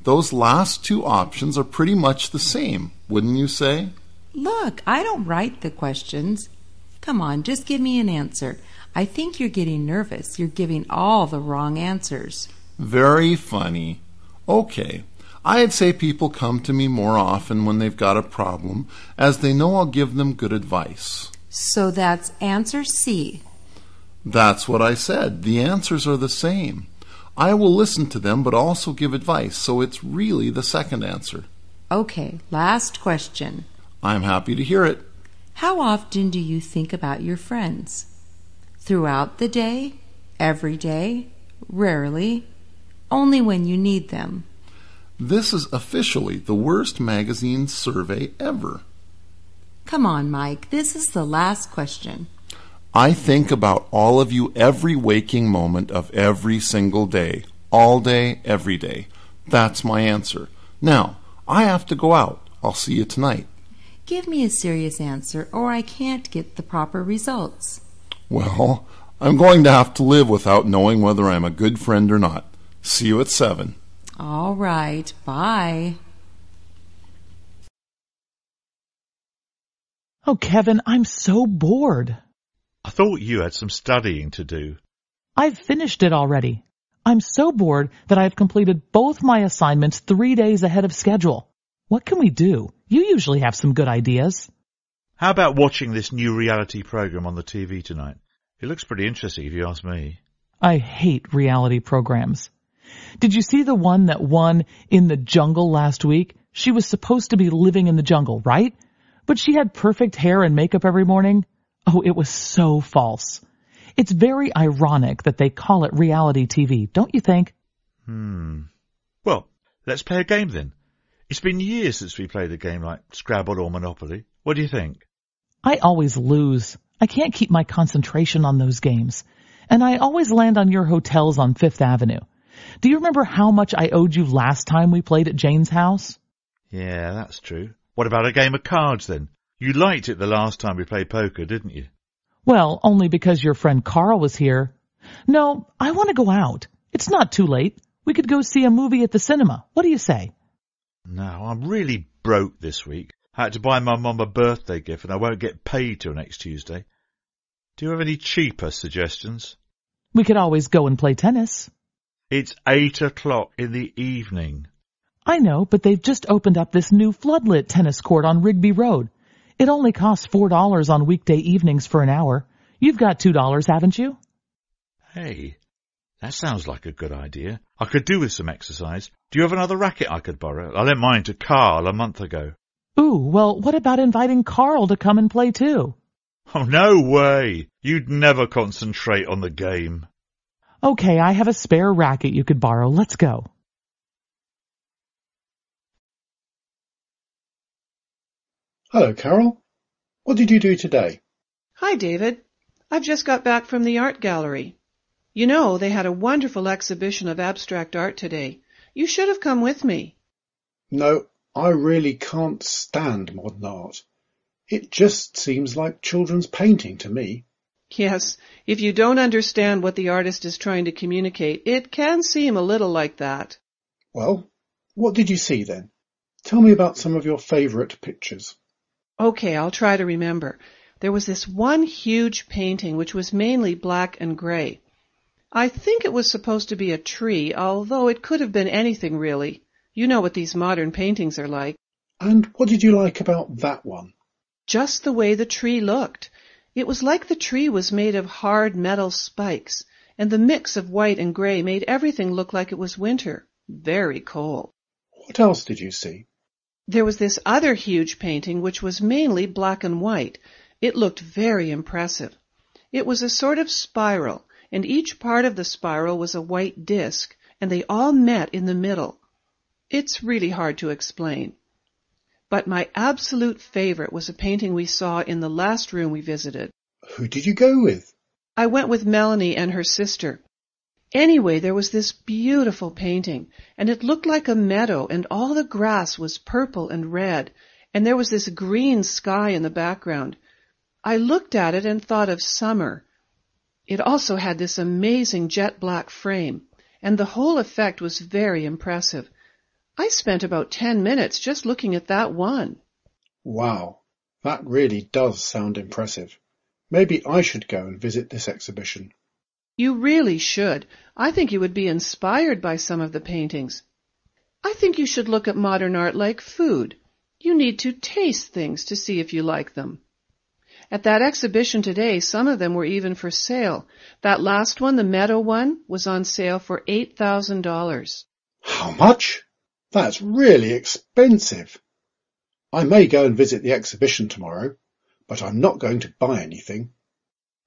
Those last 2 options are pretty much the same, wouldn't you say? Look, I don't write the questions. Come on, just give me an answer. I think you're getting nervous. You're giving all the wrong answers. Very funny. Okay, I'd say people come to me more often when they've got a problem, as they know I'll give them good advice. So that's answer C. That's what I said. The answers are the same. I will listen to them, but also give advice, so it's really the second answer. Okay, last question. I'm happy to hear it. How often do you think about your friends? Throughout the day? Every day? Rarely? Only when you need them? This is officially the worst magazine survey ever. Come on, Mike. This is the last question. I think about all of you every waking moment of every single day. All day, every day. That's my answer. Now, I have to go out. I'll see you tonight. Give me a serious answer or I can't get the proper results. Well, I'm going to have to live without knowing whether I'm a good friend or not. See you at 7. All right. Bye. Oh, Kevin, I'm so bored. I thought you had some studying to do. I've finished it already. I'm so bored that I've completed both my assignments 3 days ahead of schedule. What can we do? You usually have some good ideas. How about watching this new reality program on the TV tonight? It looks pretty interesting if you ask me. I hate reality programs. Did you see the one that won In the Jungle last week? She was supposed to be living in the jungle, right? But she had perfect hair and makeup every morning. Oh, it was so false. It's very ironic that they call it reality TV, don't you think? Well, let's play a game then. It's been years since we played a game like Scrabble or Monopoly. What do you think? I always lose. I can't keep my concentration on those games. And I always land on your hotels on Fifth Avenue. Do you remember how much I owed you last time we played at Jane's house? Yeah, that's true. What about a game of cards then? You liked it the last time we played poker, didn't you? Well, only because your friend Carl was here. No, I want to go out. It's not too late. We could go see a movie at the cinema. What do you say? No, I'm really broke this week. I had to buy my mum a birthday gift and I won't get paid till next Tuesday. Do you have any cheaper suggestions? We could always go and play tennis. It's 8 o'clock in the evening. I know, but they've just opened up this new floodlit tennis court on Rigby Road. It only costs $4 on weekday evenings for an hour. You've got $2, haven't you? Hey, that sounds like a good idea. I could do with some exercise. Do you have another racket I could borrow? I lent mine to Carl a month ago. Ooh, well, what about inviting Carl to come and play too? Oh, no way. You'd never concentrate on the game. Okay, I have a spare racket you could borrow. Let's go. Hello, Carol. What did you do today? Hi, David. I've just got back from the art gallery. You know, they had a wonderful exhibition of abstract art today. You should have come with me. No, I really can't stand modern art. It just seems like children's painting to me. Yes, if you don't understand what the artist is trying to communicate, it can seem a little like that. Well, what did you see then? Tell me about some of your favourite pictures. Okay, I'll try to remember. There was this one huge painting which was mainly black and gray. I think it was supposed to be a tree, although it could have been anything really. You know what these modern paintings are like. And what did you like about that one? Just the way the tree looked. It was like the tree was made of hard metal spikes, and the mix of white and gray made everything look like it was winter. Very cold. What else did you see? There was this other huge painting which was mainly black and white. It looked very impressive. It was a sort of spiral, and each part of the spiral was a white disc, and they all met in the middle. It's really hard to explain. But my absolute favorite was a painting we saw in the last room we visited. Who did you go with? I went with Melanie and her sister. Anyway, there was this beautiful painting, and it looked like a meadow, and all the grass was purple and red, and there was this green sky in the background. I looked at it and thought of summer. It also had this amazing jet black frame, and the whole effect was very impressive. I spent about 10 minutes just looking at that one. Wow, that really does sound impressive. Maybe I should go and visit this exhibition. You really should. I think you would be inspired by some of the paintings. I think you should look at modern art like food. You need to taste things to see if you like them. At that exhibition today, some of them were even for sale. That last one, the meadow one, was on sale for $8,000. How much? That's really expensive. I may go and visit the exhibition tomorrow, but I'm not going to buy anything.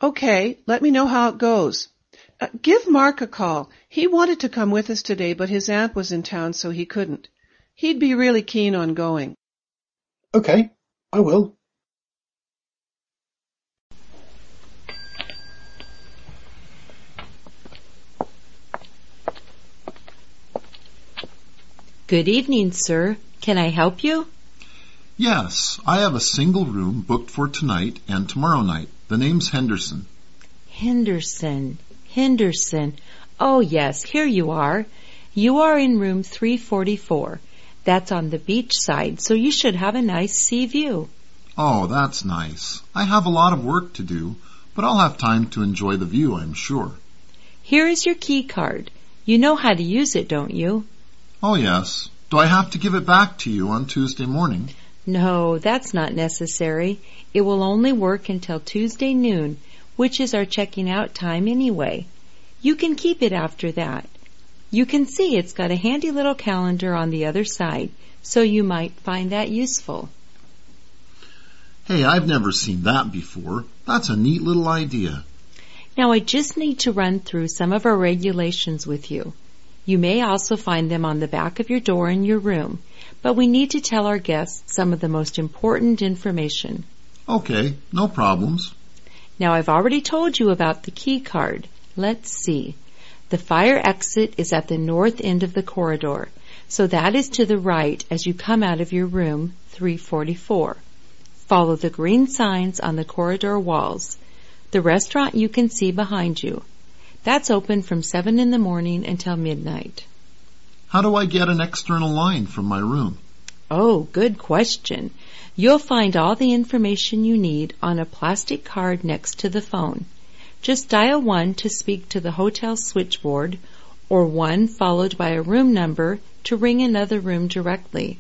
Okay, let me know how it goes. Give Mark a call. He wanted to come with us today, but his aunt was in town, so he couldn't. He'd be really keen on going. Okay, I will. Good evening, sir. Can I help you? Yes, I have a single room booked for tonight and tomorrow night. The name's Henderson. Henderson. Oh, yes, here you are. You are in room 344. That's on the beach side, so you should have a nice sea view. Oh, that's nice. I have a lot of work to do, but I'll have time to enjoy the view, I'm sure. Here is your key card. You know how to use it, don't you? Oh, yes. Do I have to give it back to you on Tuesday morning? No, that's not necessary. It will only work until Tuesday noon, which is our checking out time anyway. You can keep it after that. You can see it's got a handy little calendar on the other side, so you might find that useful. Hey, I've never seen that before. That's a neat little idea. Now I just need to run through some of our regulations with you. You may also find them on the back of your door in your room, but we need to tell our guests some of the most important information. Okay, no problems. Now I've already told you about the key card. Let's see. The fire exit is at the north end of the corridor, so that is to the right as you come out of your room 344. Follow the green signs on the corridor walls. The restaurant you can see behind you. That's open from 7 in the morning until midnight. How do I get an external line from my room? Oh, good question. You'll find all the information you need on a plastic card next to the phone. Just dial 1 to speak to the hotel switchboard, or 1 followed by a room number to ring another room directly.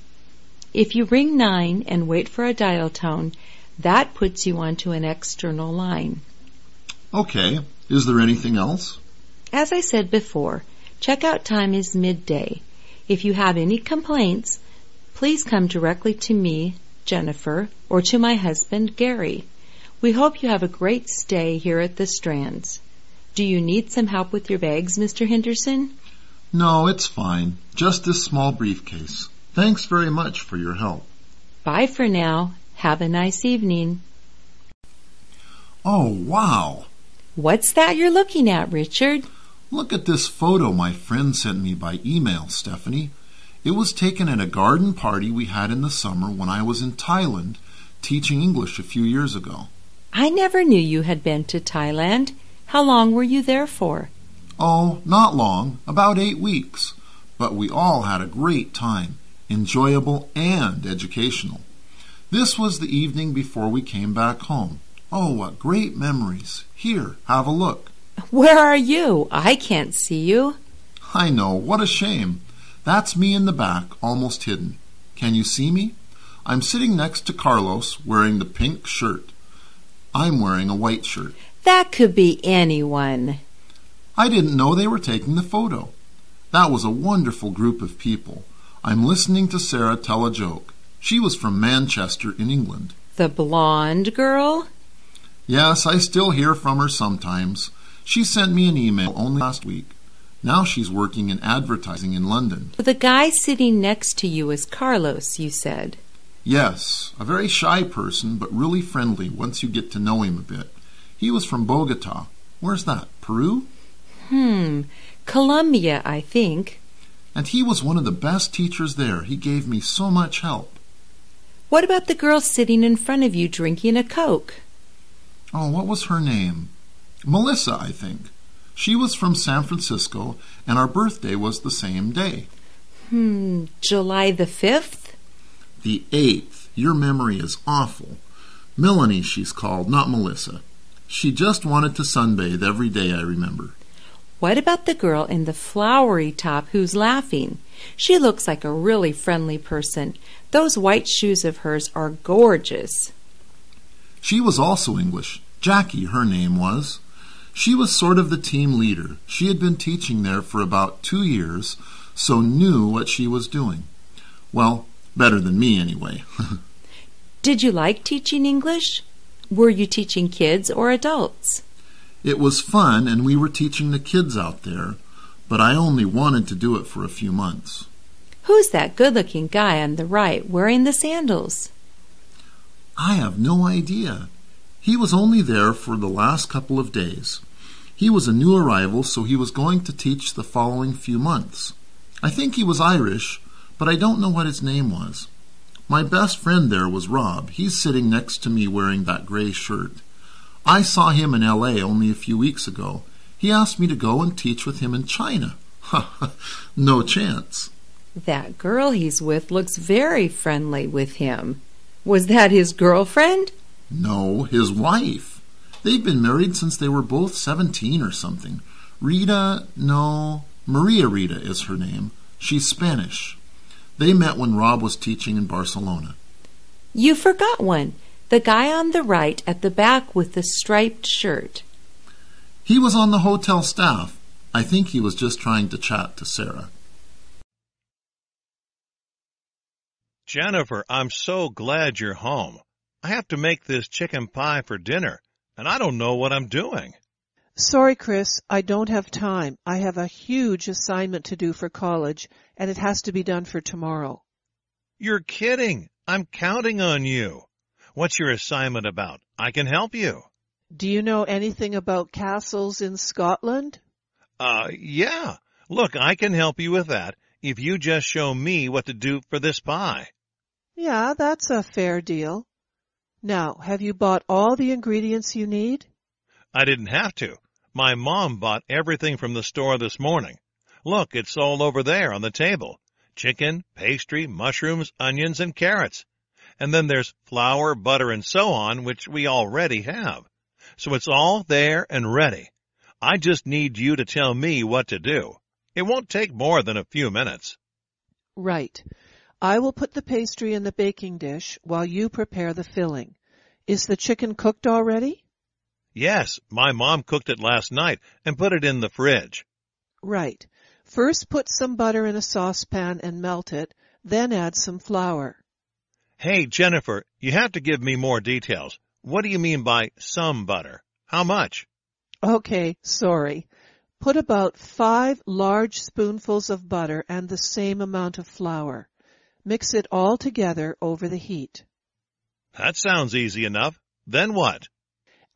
If you ring 9 and wait for a dial tone, that puts you onto an external line. Okay. Is there anything else? As I said before, checkout time is midday. If you have any complaints, please come directly to me, Jennifer, or to my husband, Gary. We hope you have a great stay here at the Strands. Do you need some help with your bags, Mr. Henderson? No, it's fine. Just this small briefcase. Thanks very much for your help. Bye for now. Have a nice evening. Oh, wow! What's that you're looking at, Richard? Look at this photo my friend sent me by email, Stephanie. It was taken at a garden party we had in the summer when I was in Thailand teaching English a few years ago. I never knew you had been to Thailand. How long were you there for? Oh, not long, about 8 weeks. But we all had a great time, enjoyable and educational. This was the evening before we came back home. Oh, what great memories. Here, have a look. Where are you? I can't see you. I know, what a shame. That's me in the back, almost hidden. Can you see me? I'm sitting next to Carlos, wearing the pink shirt. I'm wearing a white shirt. That could be anyone. I didn't know they were taking the photo. That was a wonderful group of people. I'm listening to Sarah tell a joke. She was from Manchester in England. The blonde girl? Yes, I still hear from her sometimes. She sent me an email only last week. Now she's working in advertising in London. The guy sitting next to you is Carlos, you said. Yes, a very shy person, but really friendly once you get to know him a bit. He was from Bogota. Where's that, Peru? Colombia, I think. And he was one of the best teachers there. He gave me so much help. What about the girl sitting in front of you drinking a Coke? Oh, what was her name? Melissa, I think. She was from San Francisco, and our birthday was the same day. July the 5th? The 8th. Your memory is awful. Melanie, she's called, not Melissa. She just wanted to sunbathe every day, I remember. What about the girl in the flowery top who's laughing? She looks like a really friendly person. Those white shoes of hers are gorgeous. She was also English. Jackie, her name was. She was sort of the team leader. She had been teaching there for about 2 years, so knew what she was doing. Well, better than me anyway. Did you like teaching English? Were you teaching kids or adults? It was fun, and we were teaching the kids out there, but I only wanted to do it for a few months. Who's that good-looking guy on the right wearing the sandals? I have no idea. He was only there for the last couple of days. He was a new arrival, so he was going to teach the following few months. I think he was Irish, but I don't know what his name was. My best friend there was Rob. He's sitting next to me wearing that gray shirt. I saw him in L.A. only a few weeks ago. He asked me to go and teach with him in China. No chance. That girl he's with looks very friendly with him. Was that his girlfriend? No, his wife. They've been married since they were both 17 or something. Maria Rita is her name. She's Spanish. They met when Rob was teaching in Barcelona. You forgot one. The guy on the right at the back with the striped shirt. He was on the hotel staff. I think he was just trying to chat to Sarah. Jennifer, I'm so glad you're home. I have to make this chicken pie for dinner, and I don't know what I'm doing. Sorry, Chris, I don't have time. I have a huge assignment to do for college, and it has to be done for tomorrow. You're kidding. I'm counting on you. What's your assignment about? I can help you. Do you know anything about castles in Scotland? Yeah. Look, I can help you with that if you just show me what to do for this pie. Yeah, that's a fair deal. Now, have you bought all the ingredients you need? I didn't have to. My mom bought everything from the store this morning. Look, it's all over there on the table. Chicken, pastry, mushrooms, onions, and carrots. And then there's flour, butter, and so on, which we already have. So it's all there and ready. I just need you to tell me what to do. It won't take more than a few minutes. Right. I will put the pastry in the baking dish while you prepare the filling. Is the chicken cooked already? Yes, my mom cooked it last night and put it in the fridge. Right. First put some butter in a saucepan and melt it, then add some flour. Hey, Jennifer, you have to give me more details. What do you mean by some butter? How much? Okay, sorry. Put about 5 large spoonfuls of butter and the same amount of flour. Mix it all together over the heat. That sounds easy enough. Then what?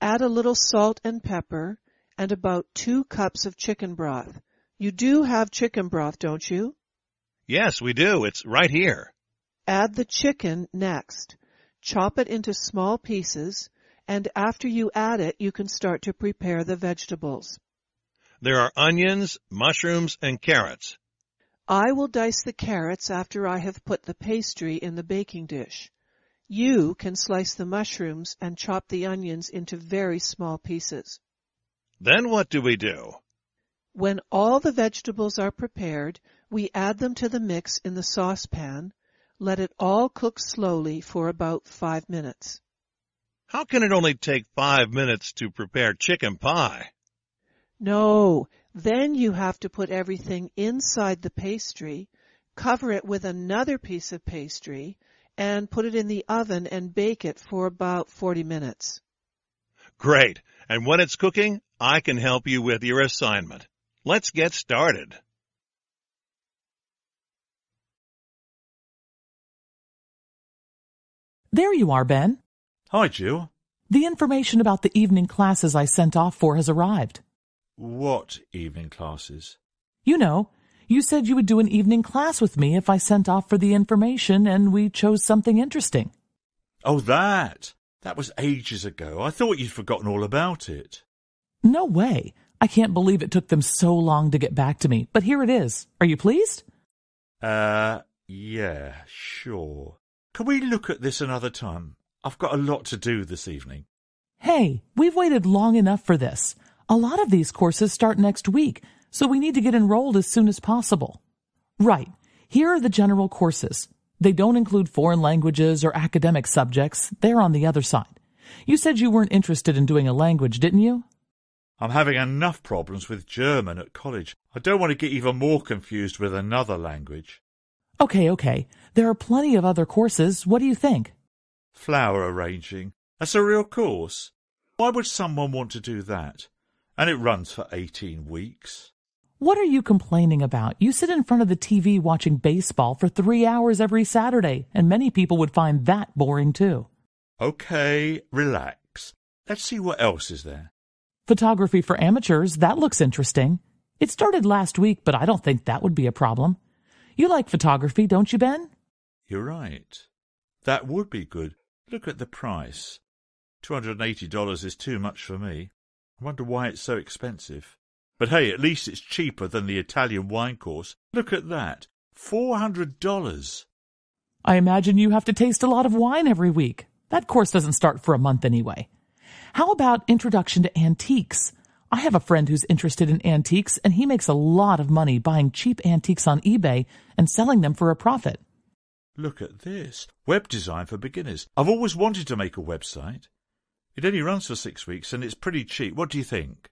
Add a little salt and pepper and about 2 cups of chicken broth. You do have chicken broth, don't you? Yes, we do. It's right here. Add the chicken next. Chop it into small pieces, and after you add it, you can start to prepare the vegetables. There are onions, mushrooms, and carrots. I will dice the carrots after I have put the pastry in the baking dish. You can slice the mushrooms and chop the onions into very small pieces. Then what do we do? When all the vegetables are prepared, we add them to the mix in the saucepan. Let it all cook slowly for about 5 minutes. How can it only take 5 minutes to prepare chicken pie? No, then you have to put everything inside the pastry, cover it with another piece of pastry, and put it in the oven and bake it for about 40 minutes. Great. And when it's cooking, I can help you with your assignment. Let's get started. There you are, Ben. Hi, Jill. The information about the evening classes I sent off for has arrived. What evening classes? You know, you said you would do an evening class with me if I sent off for the information and we chose something interesting. Oh, that. That was ages ago. I thought you'd forgotten all about it. No way. I can't believe it took them so long to get back to me, but here it is. Are you pleased? Yeah, sure. Can we look at this another time? I've got a lot to do this evening. Hey, we've waited long enough for this. A lot of these courses start next week, so we need to get enrolled as soon as possible. Right. Here are the general courses. They don't include foreign languages or academic subjects. They're on the other side. You said you weren't interested in doing a language, didn't you? I'm having enough problems with German at college. I don't want to get even more confused with another language. Okay. There are plenty of other courses. What do you think? Flower arranging. That's a real course. Why would someone want to do that? And it runs for 18 weeks. What are you complaining about? You sit in front of the TV watching baseball for 3 hours every Saturday, and many people would find that boring too. Okay, relax. Let's see what else is there. Photography for amateurs, that looks interesting. It started last week, but I don't think that would be a problem. You like photography, don't you, Ben? You're right. That would be good. Look at the price. $280 is too much for me. I wonder why it's so expensive. But hey, at least it's cheaper than the Italian wine course. Look at that. $400. I imagine you have to taste a lot of wine every week. That course doesn't start for a month anyway. How about Introduction to Antiques? I have a friend who's interested in antiques, and he makes a lot of money buying cheap antiques on eBay and selling them for a profit. Look at this. Web design for beginners. I've always wanted to make a website. It only runs for 6 weeks and it's pretty cheap. What do you think?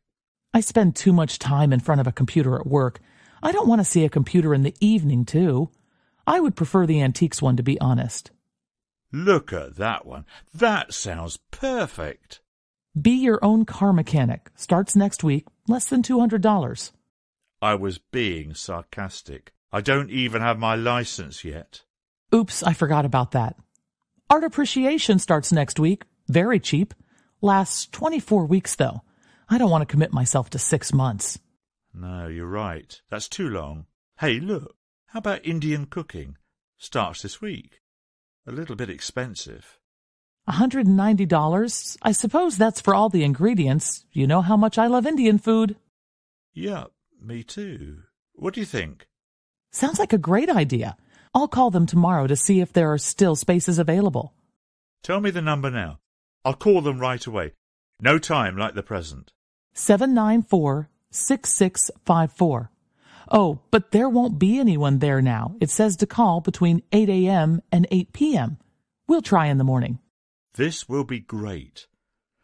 I spend too much time in front of a computer at work. I don't want to see a computer in the evening, too. I would prefer the antiques one, to be honest. Look at that one. That sounds perfect. Be Your Own Car Mechanic starts next week, less than $200. I was being sarcastic. I don't even have my license yet. Oops, I forgot about that. Art Appreciation starts next week, very cheap. Lasts 24 weeks, though. I don't want to commit myself to 6 months. No, you're right. That's too long. Hey, look. How about Indian cooking? Starts this week. A little bit expensive. $190? I suppose that's for all the ingredients. You know how much I love Indian food. Yup, me too. What do you think? Sounds like a great idea. I'll call them tomorrow to see if there are still spaces available. Tell me the number now. I'll call them right away. No time like the present. 794-6654. Oh, but there won't be anyone there now. It says to call between 8 a.m. and 8 p.m. We'll try in the morning. This will be great.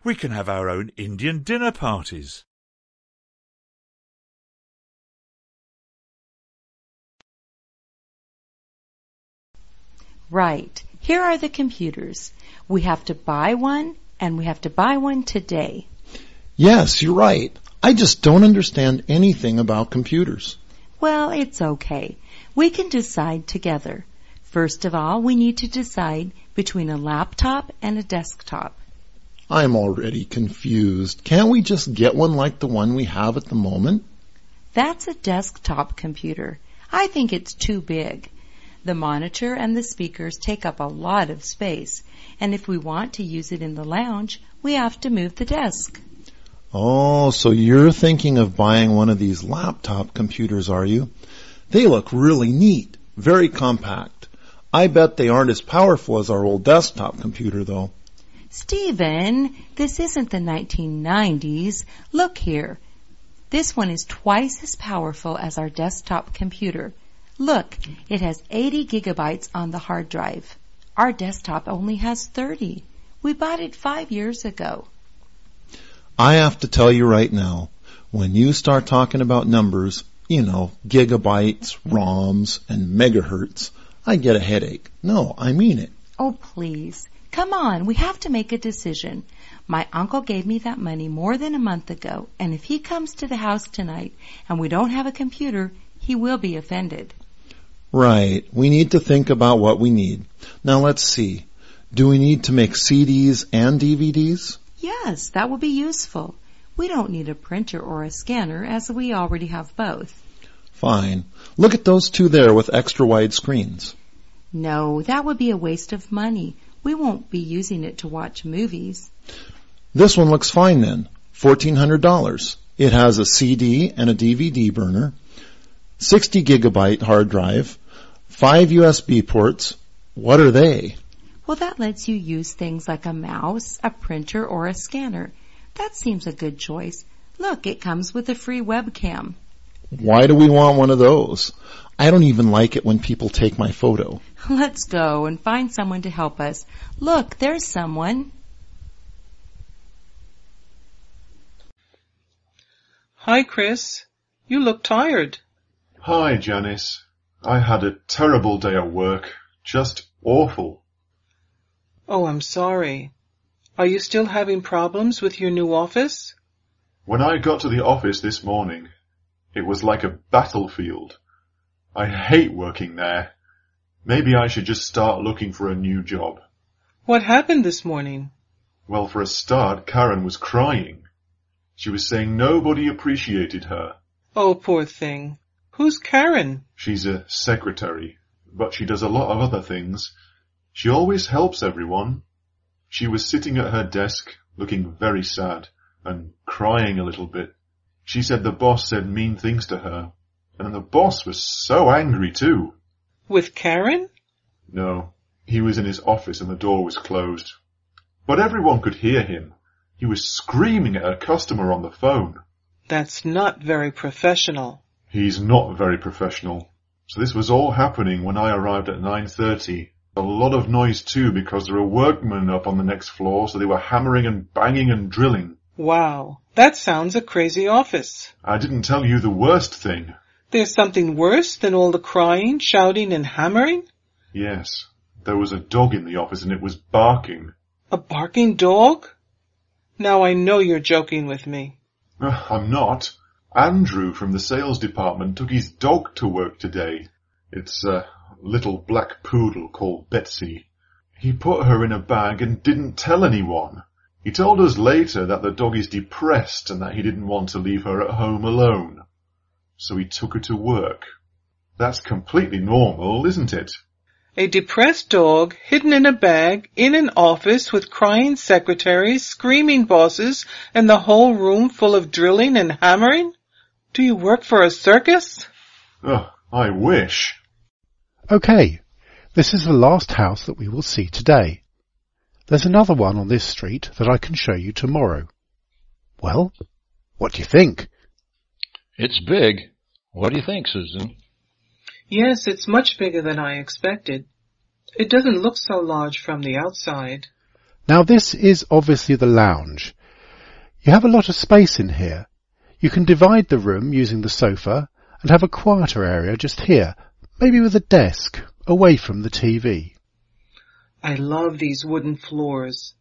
We can have our own Indian dinner parties. Right. Here are the computers. We have to buy one, and we have to buy one today. Yes, you're right. I just don't understand anything about computers. Well, it's okay. We can decide together. First of all, we need to decide between a laptop and a desktop. I'm already confused. Can't we just get one like the one we have at the moment? That's a desktop computer. I think it's too big. The monitor and the speakers take up a lot of space, and if we want to use it in the lounge, we have to move the desk. Oh, so you're thinking of buying one of these laptop computers, are you? They look really neat, very compact. I bet they aren't as powerful as our old desktop computer, though. Stephen, this isn't the 1990s. Look here. This one is twice as powerful as our desktop computer. Look, it has 80 gigabytes on the hard drive. Our desktop only has 30. We bought it 5 years ago. I have to tell you right now, when you start talking about numbers, gigabytes, ROMs, and megahertz, I get a headache. No, I mean it. Oh, please. Come on, we have to make a decision. My uncle gave me that money more than a month ago, and if he comes to the house tonight and we don't have a computer, he will be offended. Right. We need to think about what we need. Now let's see. Do we need to make CDs and DVDs? Yes, that would be useful. We don't need a printer or a scanner, as we already have both. Fine. Look at those two there with extra wide screens. No, that would be a waste of money. We won't be using it to watch movies. This one looks fine then. $1,400. It has a CD and a DVD burner, 60 gigabyte hard drive, 5 USB ports. What are they? Well, that lets you use things like a mouse, a printer, or a scanner. That seems a good choice. Look, it comes with a free webcam. Why do we want one of those? I don't even like it when people take my photo. Let's go and find someone to help us. Look, there's someone. Hi, Chris. You look tired. Hi, Janice. I had a terrible day at work. Just awful. Oh, I'm sorry. Are you still having problems with your new office? When I got to the office this morning, It was like a battlefield. I hate working there. Maybe I should just start looking for a new job. What happened this morning? Well, for a start, Karen was crying. She was saying nobody appreciated her. Oh, poor thing. Who's Karen? She's a secretary, but she does a lot of other things. She always helps everyone. She was sitting at her desk, looking very sad, and crying a little bit. She said the boss said mean things to her, and the boss was so angry too. With Karen? No, he was in his office and the door was closed. But everyone could hear him. He was screaming at a customer on the phone. That's not very professional. He's not very professional. So this was all happening when I arrived at 9:30. A lot of noise too because there were workmen up on the next floor, so they were hammering and banging and drilling. Wow, that sounds a crazy office. I didn't tell you the worst thing. There's something worse than all the crying, shouting, and hammering? Yes, there was a dog in the office and it was barking. A barking dog? Now I know you're joking with me. I'm not. Andrew from the sales department took his dog to work today. It's a little black poodle called Betsy. He put her in a bag and didn't tell anyone. He told us later that the dog is depressed and that he didn't want to leave her at home alone. So he took her to work. That's completely normal, isn't it? A depressed dog hidden in a bag in an office with crying secretaries, screaming bosses, and the whole room full of drilling and hammering? Do you work for a circus? Oh, I wish. Okay, this is the last house that we will see today. There's another one on this street that I can show you tomorrow. Well, what do you think? It's big. What do you think, Susan? Yes, it's much bigger than I expected. It doesn't look so large from the outside. Now this is obviously the lounge. You have a lot of space in here. You can divide the room using the sofa and have a quieter area just here, maybe with a desk, away from the TV. I love these wooden floors.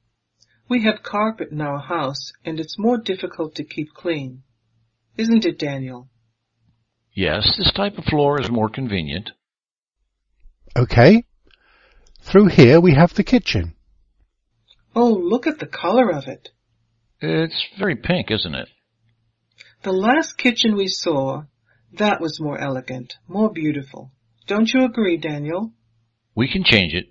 We have carpet in our house, and it's more difficult to keep clean. Isn't it, Daniel? Yes, this type of floor is more convenient. Okay. Through here we have the kitchen. Oh, look at the color of it. It's very pink, isn't it? The last kitchen we saw, that was more elegant, more beautiful. Don't you agree, Daniel? We can change it.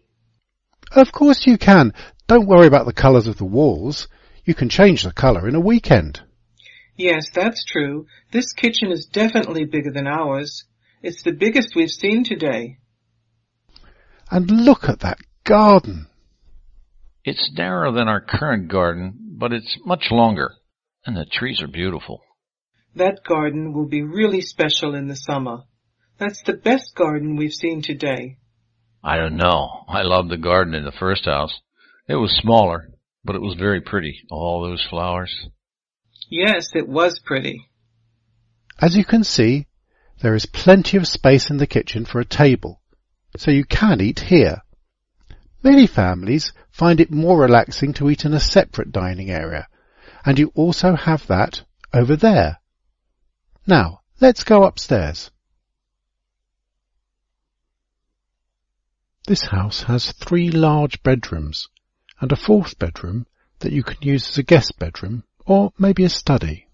Of course you can. Don't worry about the colours of the walls. You can change the colour in a weekend. Yes, that's true. This kitchen is definitely bigger than ours. It's the biggest we've seen today. And look at that garden. It's narrower than our current garden, but it's much longer, and the trees are beautiful. That garden will be really special in the summer. That's the best garden we've seen today. I don't know. I loved the garden in the first house. It was smaller, but it was very pretty, all those flowers. Yes, it was pretty. As you can see, there is plenty of space in the kitchen for a table, so you can eat here. Many families find it more relaxing to eat in a separate dining area, and you also have that over there. Now, let's go upstairs. This house has 3 large bedrooms and a 4th bedroom that you can use as a guest bedroom or maybe a study.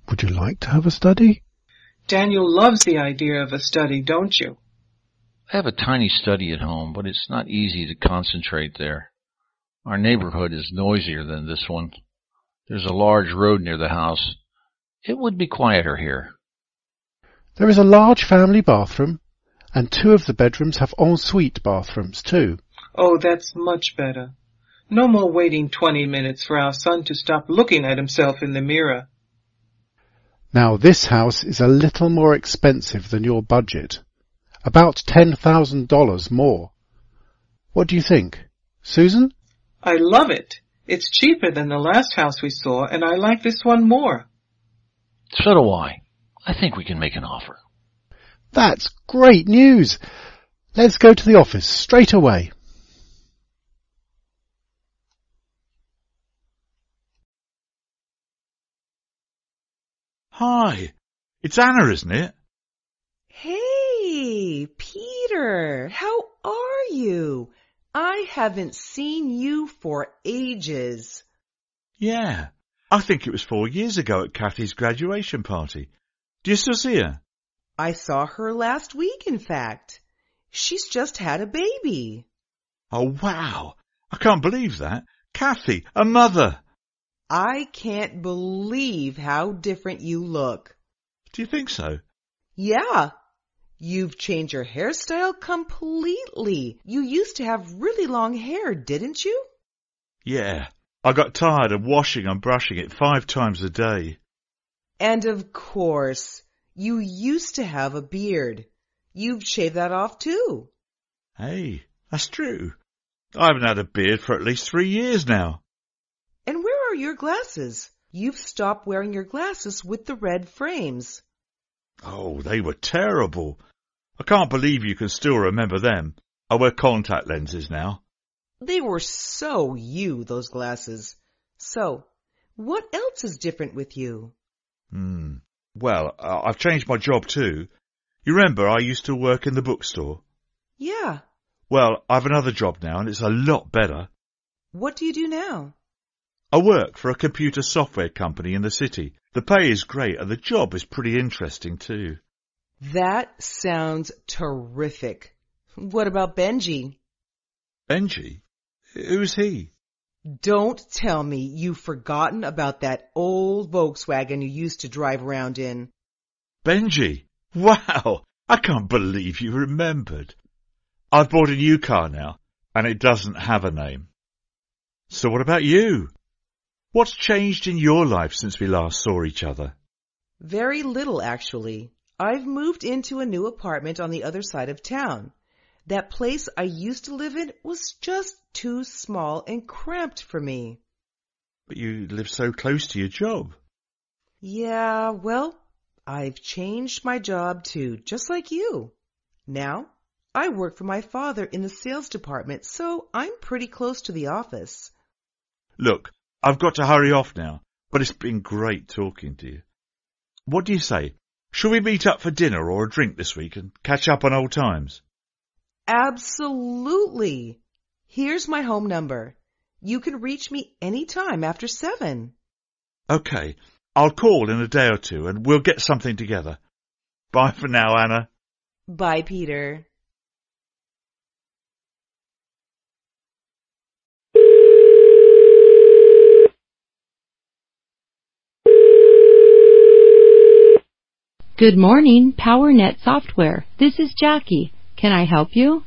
Would you like to have a study? Daniel loves the idea of a study, don't you? I have a tiny study at home, but it's not easy to concentrate there. Our neighborhood is noisier than this one. There's a large road near the house. It would be quieter here. There is a large family bathroom, and 2 of the bedrooms have ensuite bathrooms too. Oh, that's much better. No more waiting 20 minutes for our son to stop looking at himself in the mirror. Now this house is a little more expensive than your budget. About $10,000 more. What do you think? Susan? I love it. It's cheaper than the last house we saw, and I like this one more. So do I. I think we can make an offer. That's great news. Let's go to the office straight away. Hi, It's Anna, isn't it? Hey, Peter, how are you? I haven't seen you for ages. Yeah. I think it was 4 years ago at Kathy's graduation party. Do you still see her? I saw her last week, in fact. She's just had a baby. Oh, wow. I can't believe that. Kathy, a mother. I can't believe how different you look. Do you think so? Yeah. You've changed your hairstyle completely. You used to have really long hair, didn't you? Yeah. I got tired of washing and brushing it 5 times a day. And of course, you used to have a beard. You've shaved that off too. Hey, that's true. I haven't had a beard for at least 3 years now. And where are your glasses? You've stopped wearing your glasses with the red frames. Oh, they were terrible. I can't believe you can still remember them. I wear contact lenses now. They were so you, those glasses. So, what else is different with you? Well, I've changed my job too. You remember I used to work in the bookstore? Yeah. Well, I've another job now and it's a lot better. What do you do now? I work for a computer software company in the city. The pay is great and the job is pretty interesting too. That sounds terrific. What about Benji? Benji? Who's he? Don't tell me you've forgotten about that old Volkswagen you used to drive around in. Benji? Wow! I can't believe you remembered. I've bought a new car now, and it doesn't have a name. So what about you? What's changed in your life since we last saw each other? Very little, actually. I've moved into a new apartment on the other side of town. That place I used to live in was just too small and cramped for me. But you live so close to your job. Yeah, well, I've changed my job too, just like you. Now, I work for my father in the sales department, so I'm pretty close to the office. Look, I've got to hurry off now, but it's been great talking to you. What do you say? Shall we meet up for dinner or a drink this week and catch up on old times? Absolutely. Here's my home number. You can reach me anytime after 7. Okay, I'll call in a day or two and we'll get something together. Bye for now, Anna. Bye, Peter. Good morning, PowerNet Software. This is Jackie. Can I help you?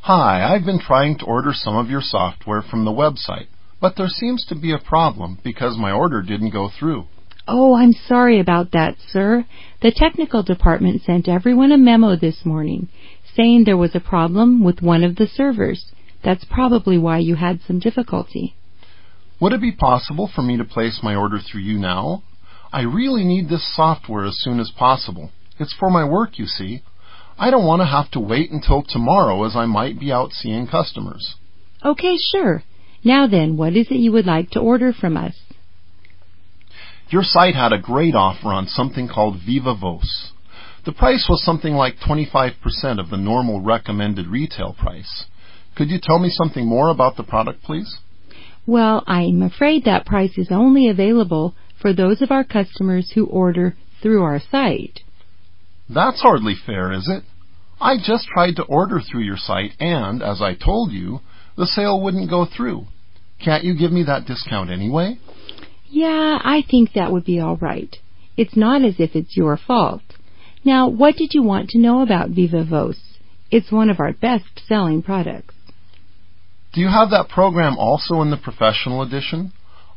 Hi, I've been trying to order some of your software from the website, but there seems to be a problem because my order didn't go through. Oh, I'm sorry about that, sir. The technical department sent everyone a memo this morning saying there was a problem with one of the servers. That's probably why you had some difficulty. Would it be possible for me to place my order through you now? I really need this software as soon as possible. It's for my work, you see. I don't want to have to wait until tomorrow as I might be out seeing customers. Okay, sure. Now then, what is it you would like to order from us? Your site had a great offer on something called VivaVoce. The price was something like 25% of the normal recommended retail price. Could you tell me something more about the product, please? Well, I'm afraid that price is only available for those of our customers who order through our site. That's hardly fair, is it? I just tried to order through your site and, as I told you, the sale wouldn't go through. Can't you give me that discount anyway? Yeah, I think that would be all right. It's not as if it's your fault. Now, what did you want to know about VivaVoce? It's one of our best-selling products. Do you have that program also in the Professional Edition?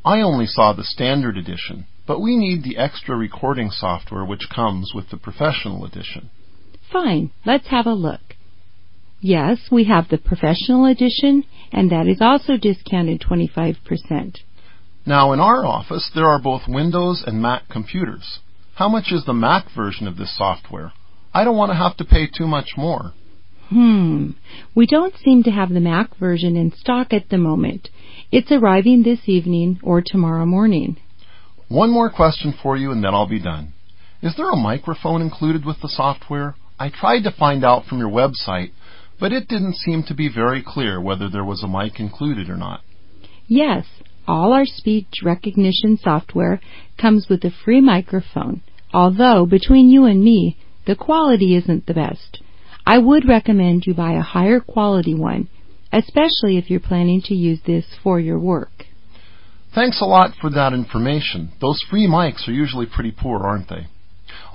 I only saw the Standard Edition, but we need the extra recording software which comes with the Professional Edition. Fine, let's have a look. Yes, we have the Professional Edition, and that is also discounted 25%. Now, in our office, there are both Windows and Mac computers. How much is the Mac version of this software? I don't want to have to pay too much more. We don't seem to have the Mac version in stock at the moment. It's arriving this evening or tomorrow morning. One more question for you and then I'll be done. Is there a microphone included with the software? I tried to find out from your website, but it didn't seem to be very clear whether there was a mic included or not. Yes, all our speech recognition software comes with a free microphone, although between you and me, the quality isn't the best. I would recommend you buy a higher quality one, especially if you're planning to use this for your work. Thanks a lot for that information. Those free mics are usually pretty poor, aren't they?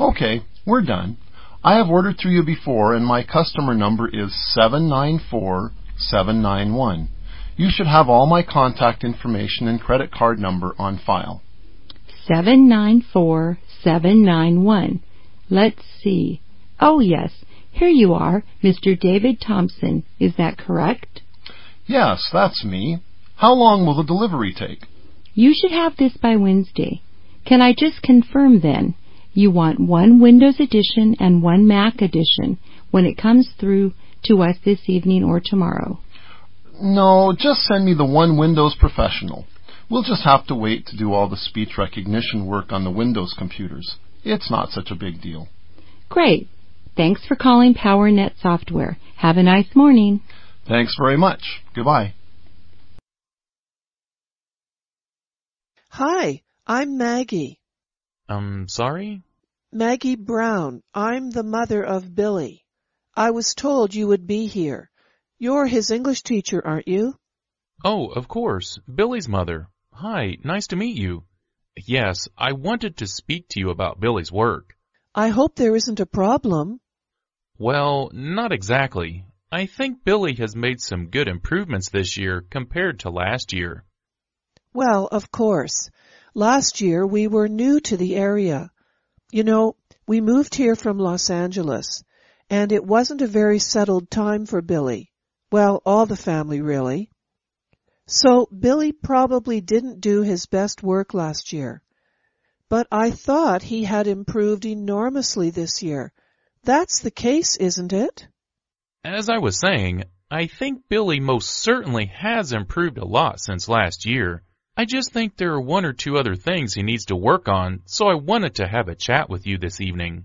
Okay, we're done. I have ordered through you before, and my customer number is 794791. You should have all my contact information and credit card number on file. 794791. Let's see. Oh, yes. Here you are, Mr. David Thompson. Is that correct? Yes, that's me. How long will the delivery take? You should have this by Wednesday. Can I just confirm then? You want one Windows edition and one Mac edition when it comes through to us this evening or tomorrow. No, just send me the one Windows Professional. We'll just have to wait to do all the speech recognition work on the Windows computers. It's not such a big deal. Great. Thanks for calling PowerNet Software. Have a nice morning. Thanks very much. Goodbye. Hi, I'm Maggie. Sorry? Maggie Brown. I'm the mother of Billy. I was told you would be here. You're his English teacher, aren't you? Oh, of course. Billy's mother. Hi, nice to meet you. Yes, I wanted to speak to you about Billy's work. I hope there isn't a problem. Well, not exactly. I think Billy has made some good improvements this year compared to last year. Well, of course. Last year we were new to the area. You know, we moved here from Los Angeles, and it wasn't a very settled time for Billy. Well, all the family really. So Billy probably didn't do his best work last year. But I thought he had improved enormously this year. That's the case, isn't it? As I was saying, I think Billy most certainly has improved a lot since last year. I just think there are one or two other things he needs to work on, so I wanted to have a chat with you this evening.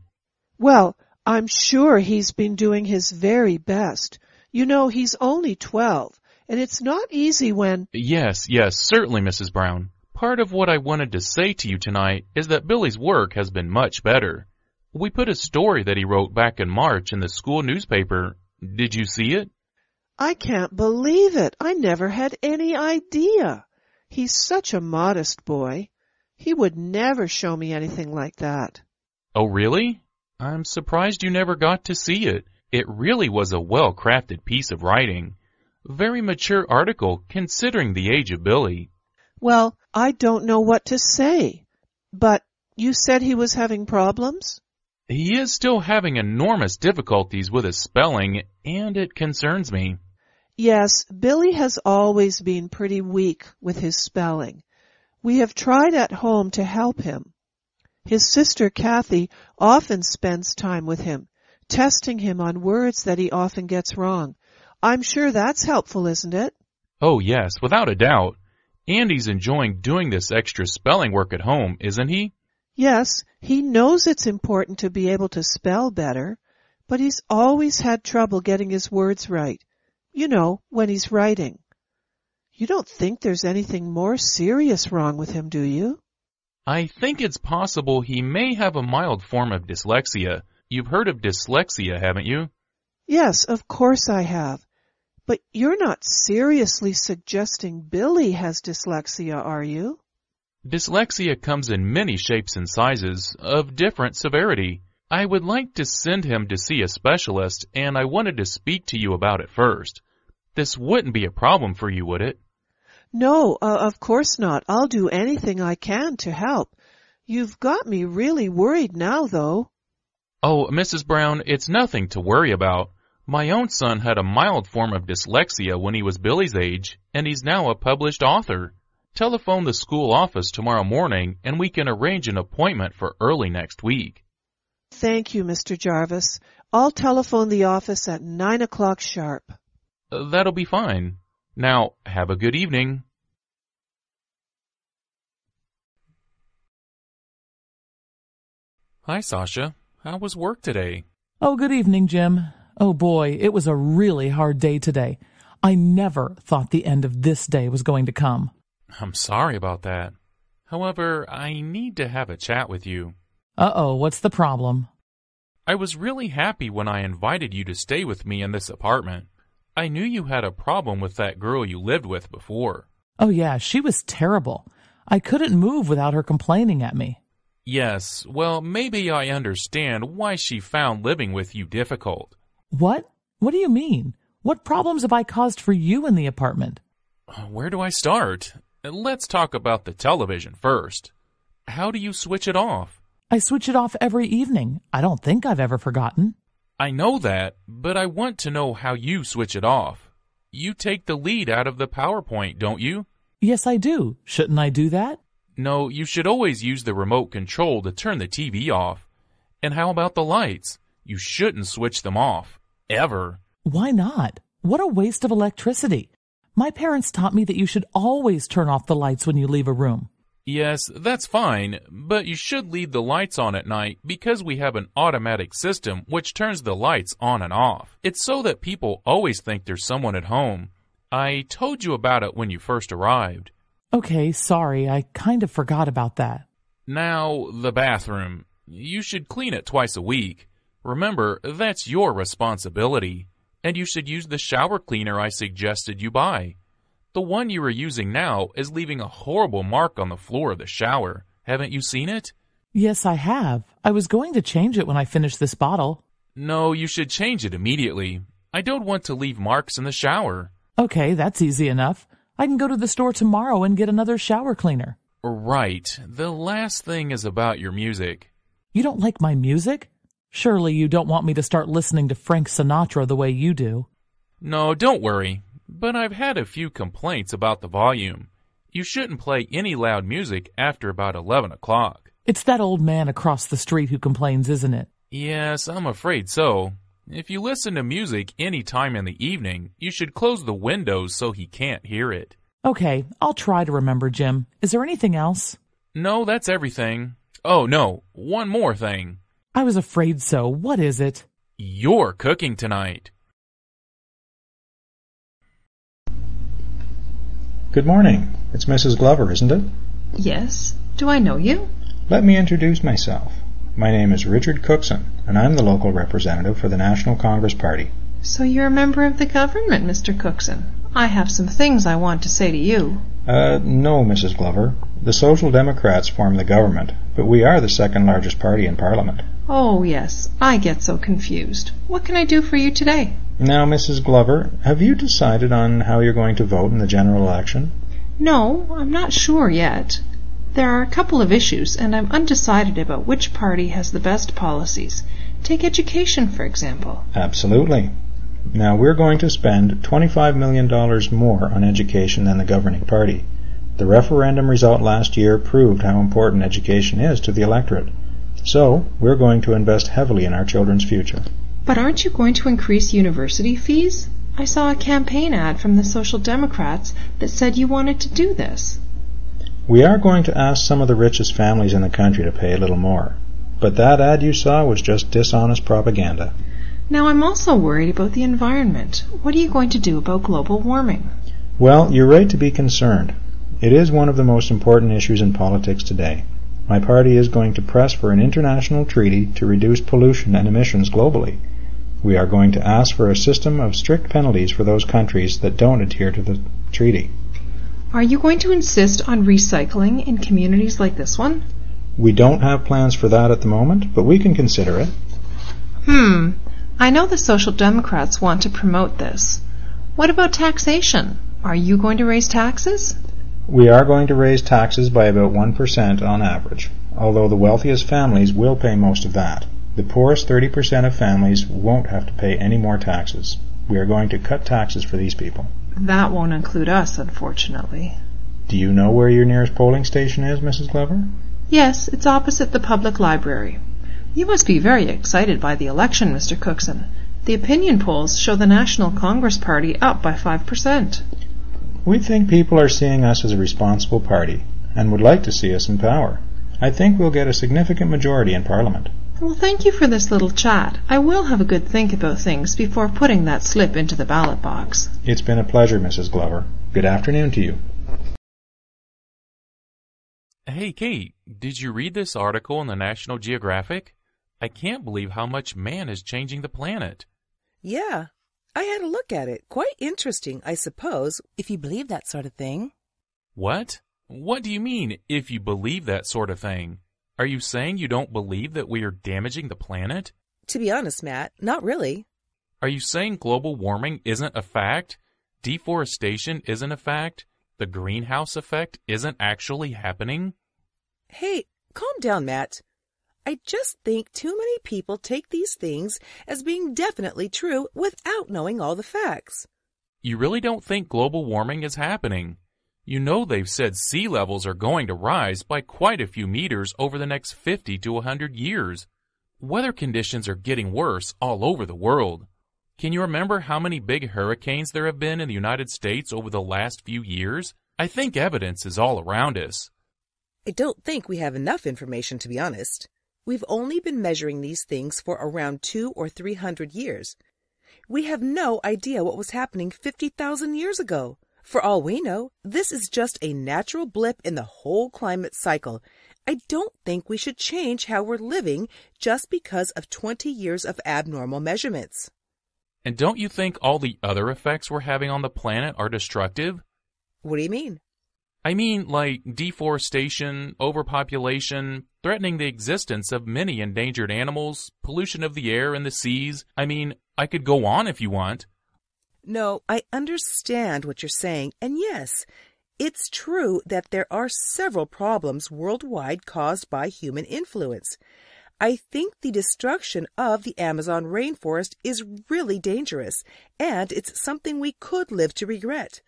Well, I'm sure he's been doing his very best. You know, he's only 12, and it's not easy when— Yes, certainly, Mrs. Brown. Part of what I wanted to say to you tonight is that Billy's work has been much better. We put a story that he wrote back in March in the school newspaper. Did you see it? I can't believe it. I never had any idea. He's such a modest boy. He would never show me anything like that. Oh, really? I'm surprised you never got to see it. It really was a well-crafted piece of writing. Very mature article, considering the age of Billy. Well, I don't know what to say. But you said he was having problems? He is still having enormous difficulties with his spelling, and it concerns me. Yes, Billy has always been pretty weak with his spelling. We have tried at home to help him. His sister Kathy often spends time with him, testing him on words that he often gets wrong. I'm sure that's helpful, isn't it? Oh, yes, without a doubt. Andy's enjoying doing this extra spelling work at home, isn't he? Yes, he knows it's important to be able to spell better, but he's always had trouble getting his words right. You know, when he's writing. You don't think there's anything more serious wrong with him, do you? I think it's possible he may have a mild form of dyslexia. You've heard of dyslexia, haven't you? Yes, of course I have. But you're not seriously suggesting Billy has dyslexia, are you? Dyslexia comes in many shapes and sizes, of different severity. I would like to send him to see a specialist, and I wanted to speak to you about it first. This wouldn't be a problem for you, would it? No, of course not. I'll do anything I can to help. You've got me really worried now, though. Oh, Mrs. Brown, it's nothing to worry about. My own son had a mild form of dyslexia when he was Billy's age, and he's now a published author. Telephone the school office tomorrow morning, and we can arrange an appointment for early next week. Thank you, Mr. Jarvis. I'll telephone the office at 9 o'clock sharp. That'll be fine. Now, have a good evening. Hi, Sasha. How was work today? Oh, good evening, Jim. Oh boy, it was a really hard day today. I never thought the end of this day was going to come. I'm sorry about that. However, I need to have a chat with you. Uh-oh, what's the problem? I was really happy when I invited you to stay with me in this apartment. I knew you had a problem with that girl you lived with before. Oh yeah, she was terrible. I couldn't move without her complaining at me. Yes, well, maybe I understand why she found living with you difficult. What? What do you mean? What problems have I caused for you in the apartment? Where do I start? Let's talk about the television first. How do you switch it off? I switch it off every evening. I don't think I've ever forgotten. I know that, but I want to know how you switch it off. You take the lead out of the PowerPoint, don't you? Yes, I do. Shouldn't I do that? No, you should always use the remote control to turn the TV off. And how about the lights? You shouldn't switch them off. Ever. Why not? What a waste of electricity. My parents taught me that you should always turn off the lights when you leave a room. Yes, that's fine, but you should leave the lights on at night because we have an automatic system which turns the lights on and off. It's so that people always think there's someone at home. I told you about it when you first arrived. Okay, sorry, I kind of forgot about that. Now, the bathroom. You should clean it twice a week. Remember, that's your responsibility. And you should use the shower cleaner I suggested you buy. The one you are using now is leaving a horrible mark on the floor of the shower. Haven't you seen it? Yes, I have. I was going to change it when I finish this bottle. No, you should change it immediately. I don't want to leave marks in the shower. Okay, that's easy enough. I can go to the store tomorrow and get another shower cleaner. Right. The last thing is about your music. You don't like my music? Surely you don't want me to start listening to Frank Sinatra the way you do. No, don't worry. But I've had a few complaints about the volume. You shouldn't play any loud music after about 11 o'clock. It's that old man across the street who complains, isn't it? Yes, I'm afraid so. If you listen to music any time in the evening, you should close the windows so he can't hear it. Okay, I'll try to remember, Jim. Is there anything else? No, that's everything. Oh, no, one more thing. I was afraid so. What is it? You're cooking tonight. Good morning. It's Mrs. Glover, isn't it? Yes. Do I know you? Let me introduce myself. My name is Richard Cookson, and I'm the local representative for the National Congress Party. So you're a member of the government, Mr. Cookson. I have some things I want to say to you. No, Mrs. Glover. The Social Democrats form the government, but we are the second largest party in Parliament. Oh, yes. I get so confused. What can I do for you today? Now, Mrs. Glover, have you decided on how you're going to vote in the general election? No, I'm not sure yet. There are a couple of issues, and I'm undecided about which party has the best policies. Take education, for example. Absolutely. Now, we're going to spend $25 million more on education than the governing party. The referendum result last year proved how important education is to the electorate. So, we're going to invest heavily in our children's future. But aren't you going to increase university fees? I saw a campaign ad from the Social Democrats that said you wanted to do this. We are going to ask some of the richest families in the country to pay a little more. But that ad you saw was just dishonest propaganda. Now, I'm also worried about the environment. What are you going to do about global warming? Well, you're right to be concerned. It is one of the most important issues in politics today. My party is going to press for an international treaty to reduce pollution and emissions globally. We are going to ask for a system of strict penalties for those countries that don't adhere to the treaty. Are you going to insist on recycling in communities like this one? We don't have plans for that at the moment, but we can consider it. I know the Social Democrats want to promote this. What about taxation? Are you going to raise taxes? We are going to raise taxes by about 1% on average, although the wealthiest families will pay most of that. The poorest 30% of families won't have to pay any more taxes. We are going to cut taxes for these people. That won't include us, unfortunately. Do you know where your nearest polling station is, Mrs. Glover? Yes, it's opposite the public library. You must be very excited by the election, Mr. Cookson. The opinion polls show the National Congress Party up by 5%. We think people are seeing us as a responsible party and would like to see us in power. I think we'll get a significant majority in Parliament. Well, thank you for this little chat. I will have a good think about things before putting that slip into the ballot box. It's been a pleasure, Mrs. Glover. Good afternoon to you. Hey, Kate, did you read this article in the National Geographic? I can't believe how much man is changing the planet. Yeah, I had a look at it. Quite interesting, I suppose, if you believe that sort of thing. What? What do you mean, if you believe that sort of thing? Are you saying you don't believe that we are damaging the planet? To be honest, Matt, not really. Are you saying global warming isn't a fact? Deforestation isn't a fact? The greenhouse effect isn't actually happening? Hey, calm down, Matt. I just think too many people take these things as being definitely true without knowing all the facts. You really don't think global warming is happening? You know they've said sea levels are going to rise by quite a few meters over the next 50 to 100 years. Weather conditions are getting worse all over the world. Can you remember how many big hurricanes there have been in the United States over the last few years? I think evidence is all around us. I don't think we have enough information, to be honest. We've only been measuring these things for around 200 or 300 years. We have no idea what was happening 50,000 years ago. For all we know, this is just a natural blip in the whole climate cycle. I don't think we should change how we're living just because of 20 years of abnormal measurements. And don't you think all the other effects we're having on the planet are destructive? What do you mean? I mean, like deforestation, overpopulation, threatening the existence of many endangered animals, pollution of the air and the seas. I mean, I could go on if you want. No, I understand what you're saying, and yes, it's true that there are several problems worldwide caused by human influence. I think the destruction of the Amazon rainforest is really dangerous, and it's something we could live to regret.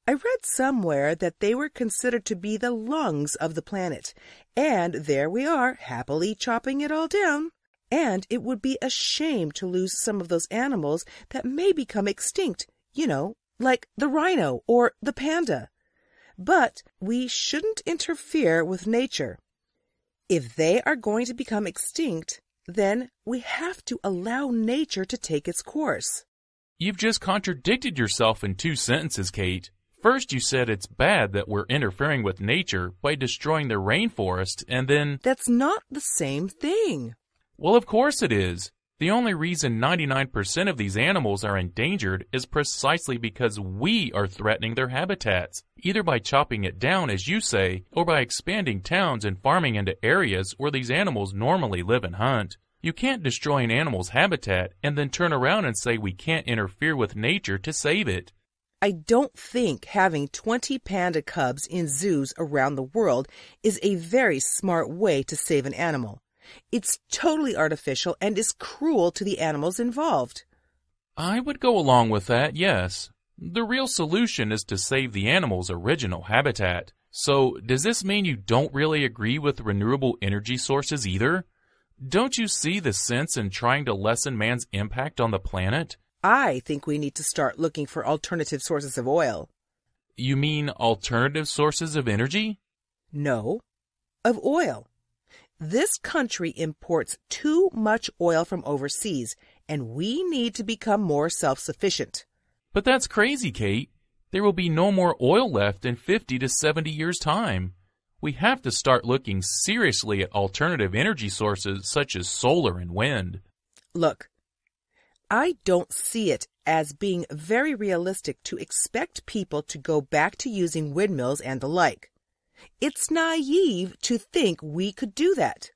I read somewhere that they were considered to be the lungs of the planet, and there we are, happily chopping it all down. And it would be a shame to lose some of those animals that may become extinct, you know, like the rhino or the panda. But we shouldn't interfere with nature. If they are going to become extinct, then we have to allow nature to take its course. You've just contradicted yourself in 2 sentences, Kate. First, you said it's bad that we're interfering with nature by destroying the rainforest, and then... That's not the same thing. Well, of course it is. The only reason 99% of these animals are endangered is precisely because we are threatening their habitats, either by chopping it down, as you say, or by expanding towns and farming into areas where these animals normally live and hunt. You can't destroy an animal's habitat and then turn around and say we can't interfere with nature to save it. I don't think having 20 panda cubs in zoos around the world is a very smart way to save an animal. It's totally artificial and is cruel to the animals involved. I would go along with that, yes. The real solution is to save the animal's original habitat. So, does this mean you don't really agree with renewable energy sources either? Don't you see the sense in trying to lessen man's impact on the planet? I think we need to start looking for alternative sources of oil. You mean alternative sources of energy? No, of oil. This country imports too much oil from overseas, and we need to become more self-sufficient. But that's crazy, Kate. There will be no more oil left in 50 to 70 years' time. We have to start looking seriously at alternative energy sources such as solar and wind. Look, I don't see it as being very realistic to expect people to go back to using windmills and the like. It's naive to think we could do that.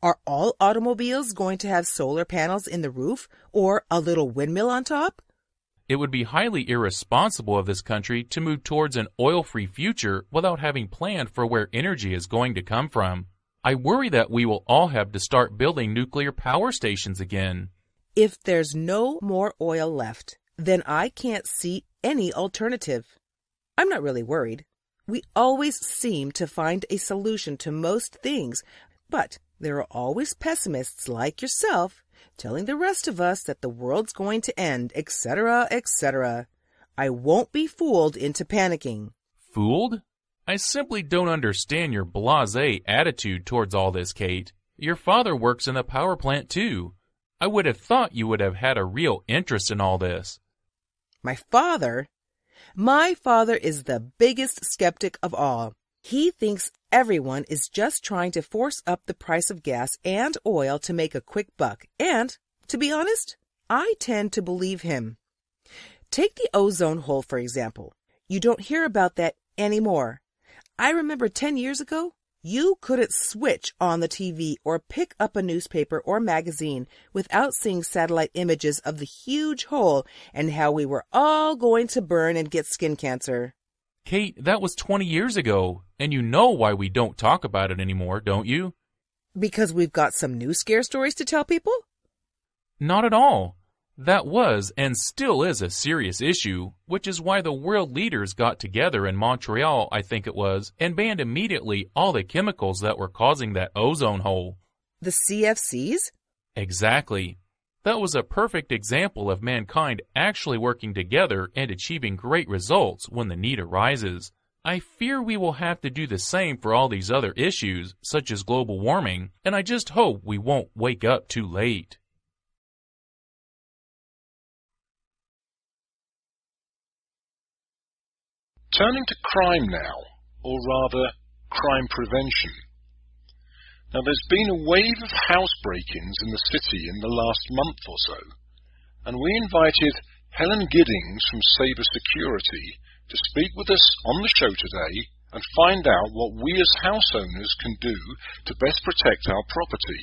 Are all automobiles going to have solar panels in the roof or a little windmill on top? It would be highly irresponsible of this country to move towards an oil-free future without having planned for where energy is going to come from. I worry that we will all have to start building nuclear power stations again. If there's no more oil left, then I can't see any alternative. I'm not really worried. We always seem to find a solution to most things, but there are always pessimists like yourself telling the rest of us that the world's going to end, etc., etc. I won't be fooled into panicking. Fooled? I simply don't understand your blasé attitude towards all this, Kate. Your father works in a power plant, too. I would have thought you would have had a real interest in all this. My father? My father is the biggest skeptic of all. He thinks everyone is just trying to force up the price of gas and oil to make a quick buck. And, to be honest, I tend to believe him. Take the ozone hole, for example. You don't hear about that anymore. I remember 10 years ago, you couldn't switch on the TV or pick up a newspaper or magazine without seeing satellite images of the huge hole and how we were all going to burn and get skin cancer. Kate, that was 20 years ago, and you know why we don't talk about it anymore, don't you? Because we've got some new scare stories to tell people? Not at all. That was and still is a serious issue, which is why the world leaders got together in Montreal, I think it was, and banned immediately all the chemicals that were causing that ozone hole. The CFCs? Exactly. That was a perfect example of mankind actually working together and achieving great results when the need arises. I fear we will have to do the same for all these other issues, such as global warming, and I just hope we won't wake up too late. Turning to crime now, or rather, crime prevention. Now, there's been a wave of house break-ins in the city in the last month or so, and we invited Helen Giddings from Sabre Security to speak with us on the show today and find out what we as house owners can do to best protect our property.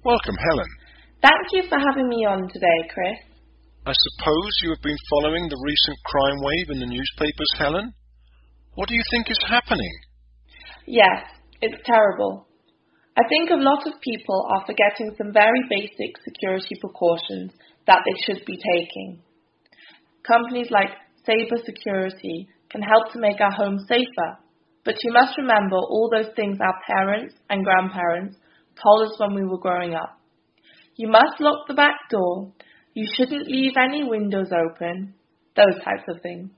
Welcome, Helen. Thank you for having me on today, Chris. I suppose you have been following the recent crime wave in the newspapers, Helen? What do you think is happening? Yes, it's terrible. I think a lot of people are forgetting some very basic security precautions that they should be taking. Companies like Sabre Security can help to make our homes safer, but you must remember all those things our parents and grandparents told us when we were growing up. You must lock the back door. You shouldn't leave any windows open, those types of things.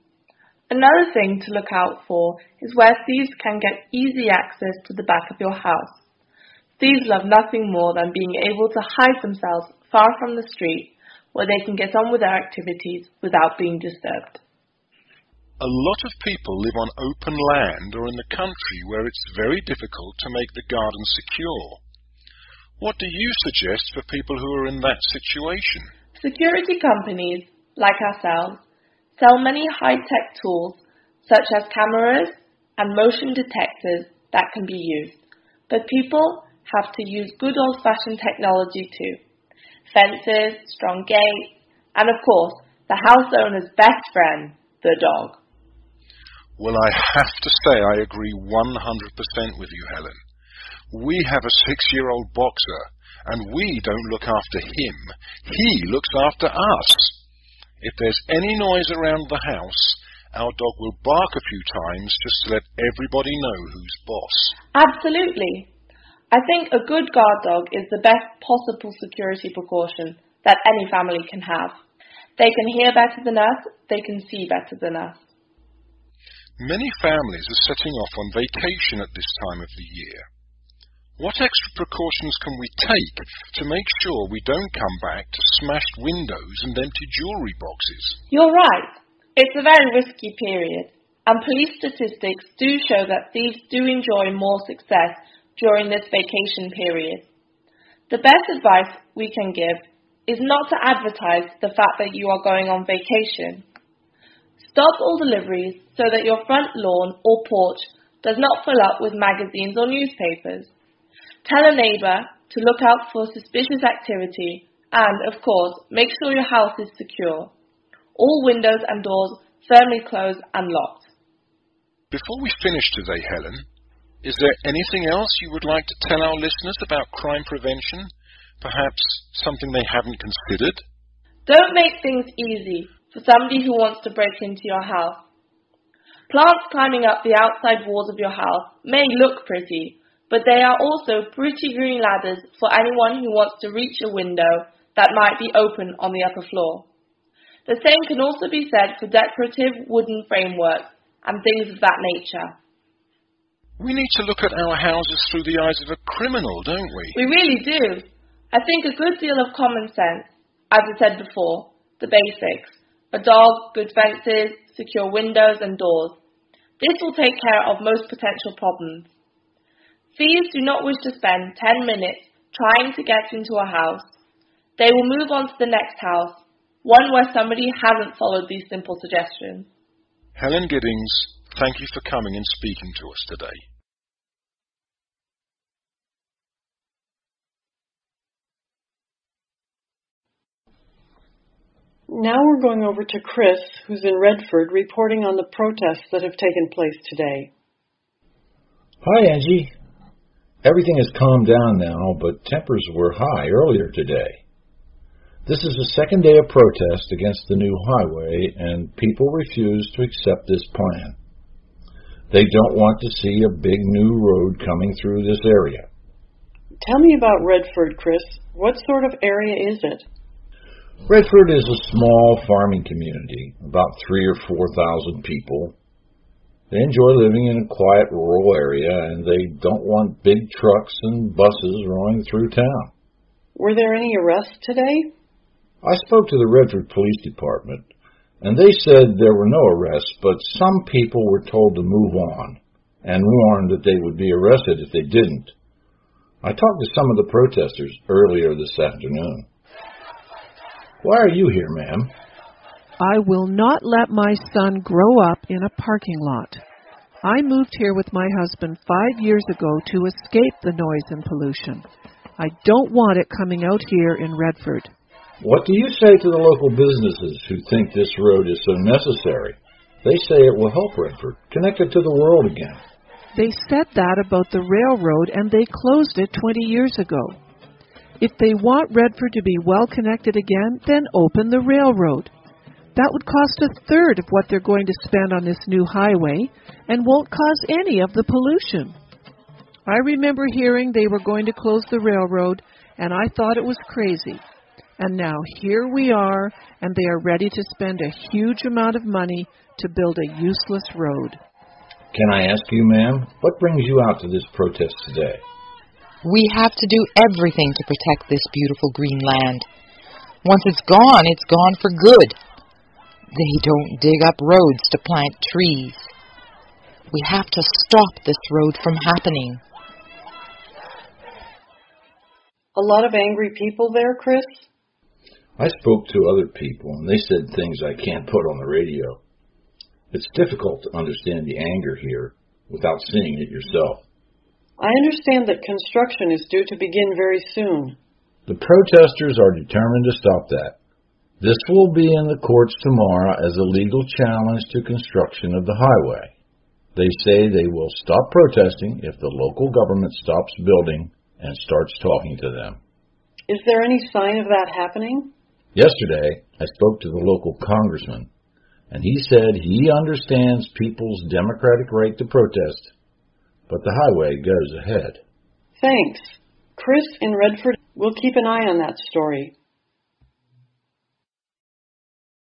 Another thing to look out for is where thieves can get easy access to the back of your house. Thieves love nothing more than being able to hide themselves far from the street where they can get on with their activities without being disturbed. A lot of people live on open land or in the country where it's very difficult to make the garden secure. What do you suggest for people who are in that situation? Security companies, like ourselves, sell many high-tech tools such as cameras and motion detectors that can be used. But people have to use good old-fashioned technology too. Fences, strong gates, and of course, the house owner's best friend, the dog. Well, I have to say I agree 100% with you, Helen. We have a 6-year-old boxer, and we don't look after him. He looks after us. If there's any noise around the house, our dog will bark a few times just to let everybody know who's boss. Absolutely. I think a good guard dog is the best possible security precaution that any family can have. They can hear better than us, they can see better than us. Many families are setting off on vacation at this time of the year. What extra precautions can we take to make sure we don't come back to smashed windows and empty jewellery boxes? You're right. It's a very risky period, and police statistics do show that thieves do enjoy more success during this vacation period. The best advice we can give is not to advertise the fact that you are going on vacation. Stop all deliveries so that your front lawn or porch does not fill up with magazines or newspapers. Tell a neighbour to look out for suspicious activity and, of course, make sure your house is secure. All windows and doors firmly closed and locked. Before we finish today, Helen, is there anything else you would like to tell our listeners about crime prevention? Perhaps something they haven't considered? Don't make things easy for somebody who wants to break into your house. Plants climbing up the outside walls of your house may look pretty, but they are also pretty green ladders for anyone who wants to reach a window that might be open on the upper floor. The same can also be said for decorative wooden frameworks and things of that nature. We need to look at our houses through the eyes of a criminal, don't we? We really do. I think a good deal of common sense, as I said before, the basics. A dog, good fences, secure windows and doors. This will take care of most potential problems. Thieves do not wish to spend 10 minutes trying to get into a house. They will move on to the next house, one where somebody hasn't followed these simple suggestions. Helen Giddings, thank you for coming and speaking to us today. Now we're going over to Chris, who's in Redford, reporting on the protests that have taken place today. Hi, Angie. Everything has calmed down now, but tempers were high earlier today. This is the second day of protest against the new highway, and people refuse to accept this plan. They don't want to see a big new road coming through this area. Tell me about Redford, Chris. What sort of area is it? Redford is a small farming community, about 3,000 or 4,000 people. They enjoy living in a quiet rural area, and they don't want big trucks and buses rolling through town. Were there any arrests today? I spoke to the Redford Police Department, and they said there were no arrests, but some people were told to move on, and warned that they would be arrested if they didn't. I talked to some of the protesters earlier this afternoon. Why are you here, ma'am? I will not let my son grow up in a parking lot. I moved here with my husband 5 years ago to escape the noise and pollution. I don't want it coming out here in Redford. What do you say to the local businesses who think this road is so necessary? They say it will help Redford, connect it to the world again. They said that about the railroad, and they closed it 20 years ago. If they want Redford to be well connected again, then open the railroad. That would cost a third of what they're going to spend on this new highway and won't cause any of the pollution. I remember hearing they were going to close the railroad, and I thought it was crazy. And now here we are, and they are ready to spend a huge amount of money to build a useless road. Can I ask you, ma'am, what brings you out to this protest today? We have to do everything to protect this beautiful green land. Once it's gone for good. They don't dig up roads to plant trees. We have to stop this road from happening. A lot of angry people there, Chris? I spoke to other people, and they said things I can't put on the radio. It's difficult to understand the anger here without seeing it yourself. I understand that construction is due to begin very soon. The protesters are determined to stop that. This will be in the courts tomorrow as a legal challenge to construction of the highway. They say they will stop protesting if the local government stops building and starts talking to them. Is there any sign of that happening? Yesterday, I spoke to the local congressman, and he said he understands people's democratic right to protest, but the highway goes ahead. Thanks. Chris in Redford, we'll keep an eye on that story.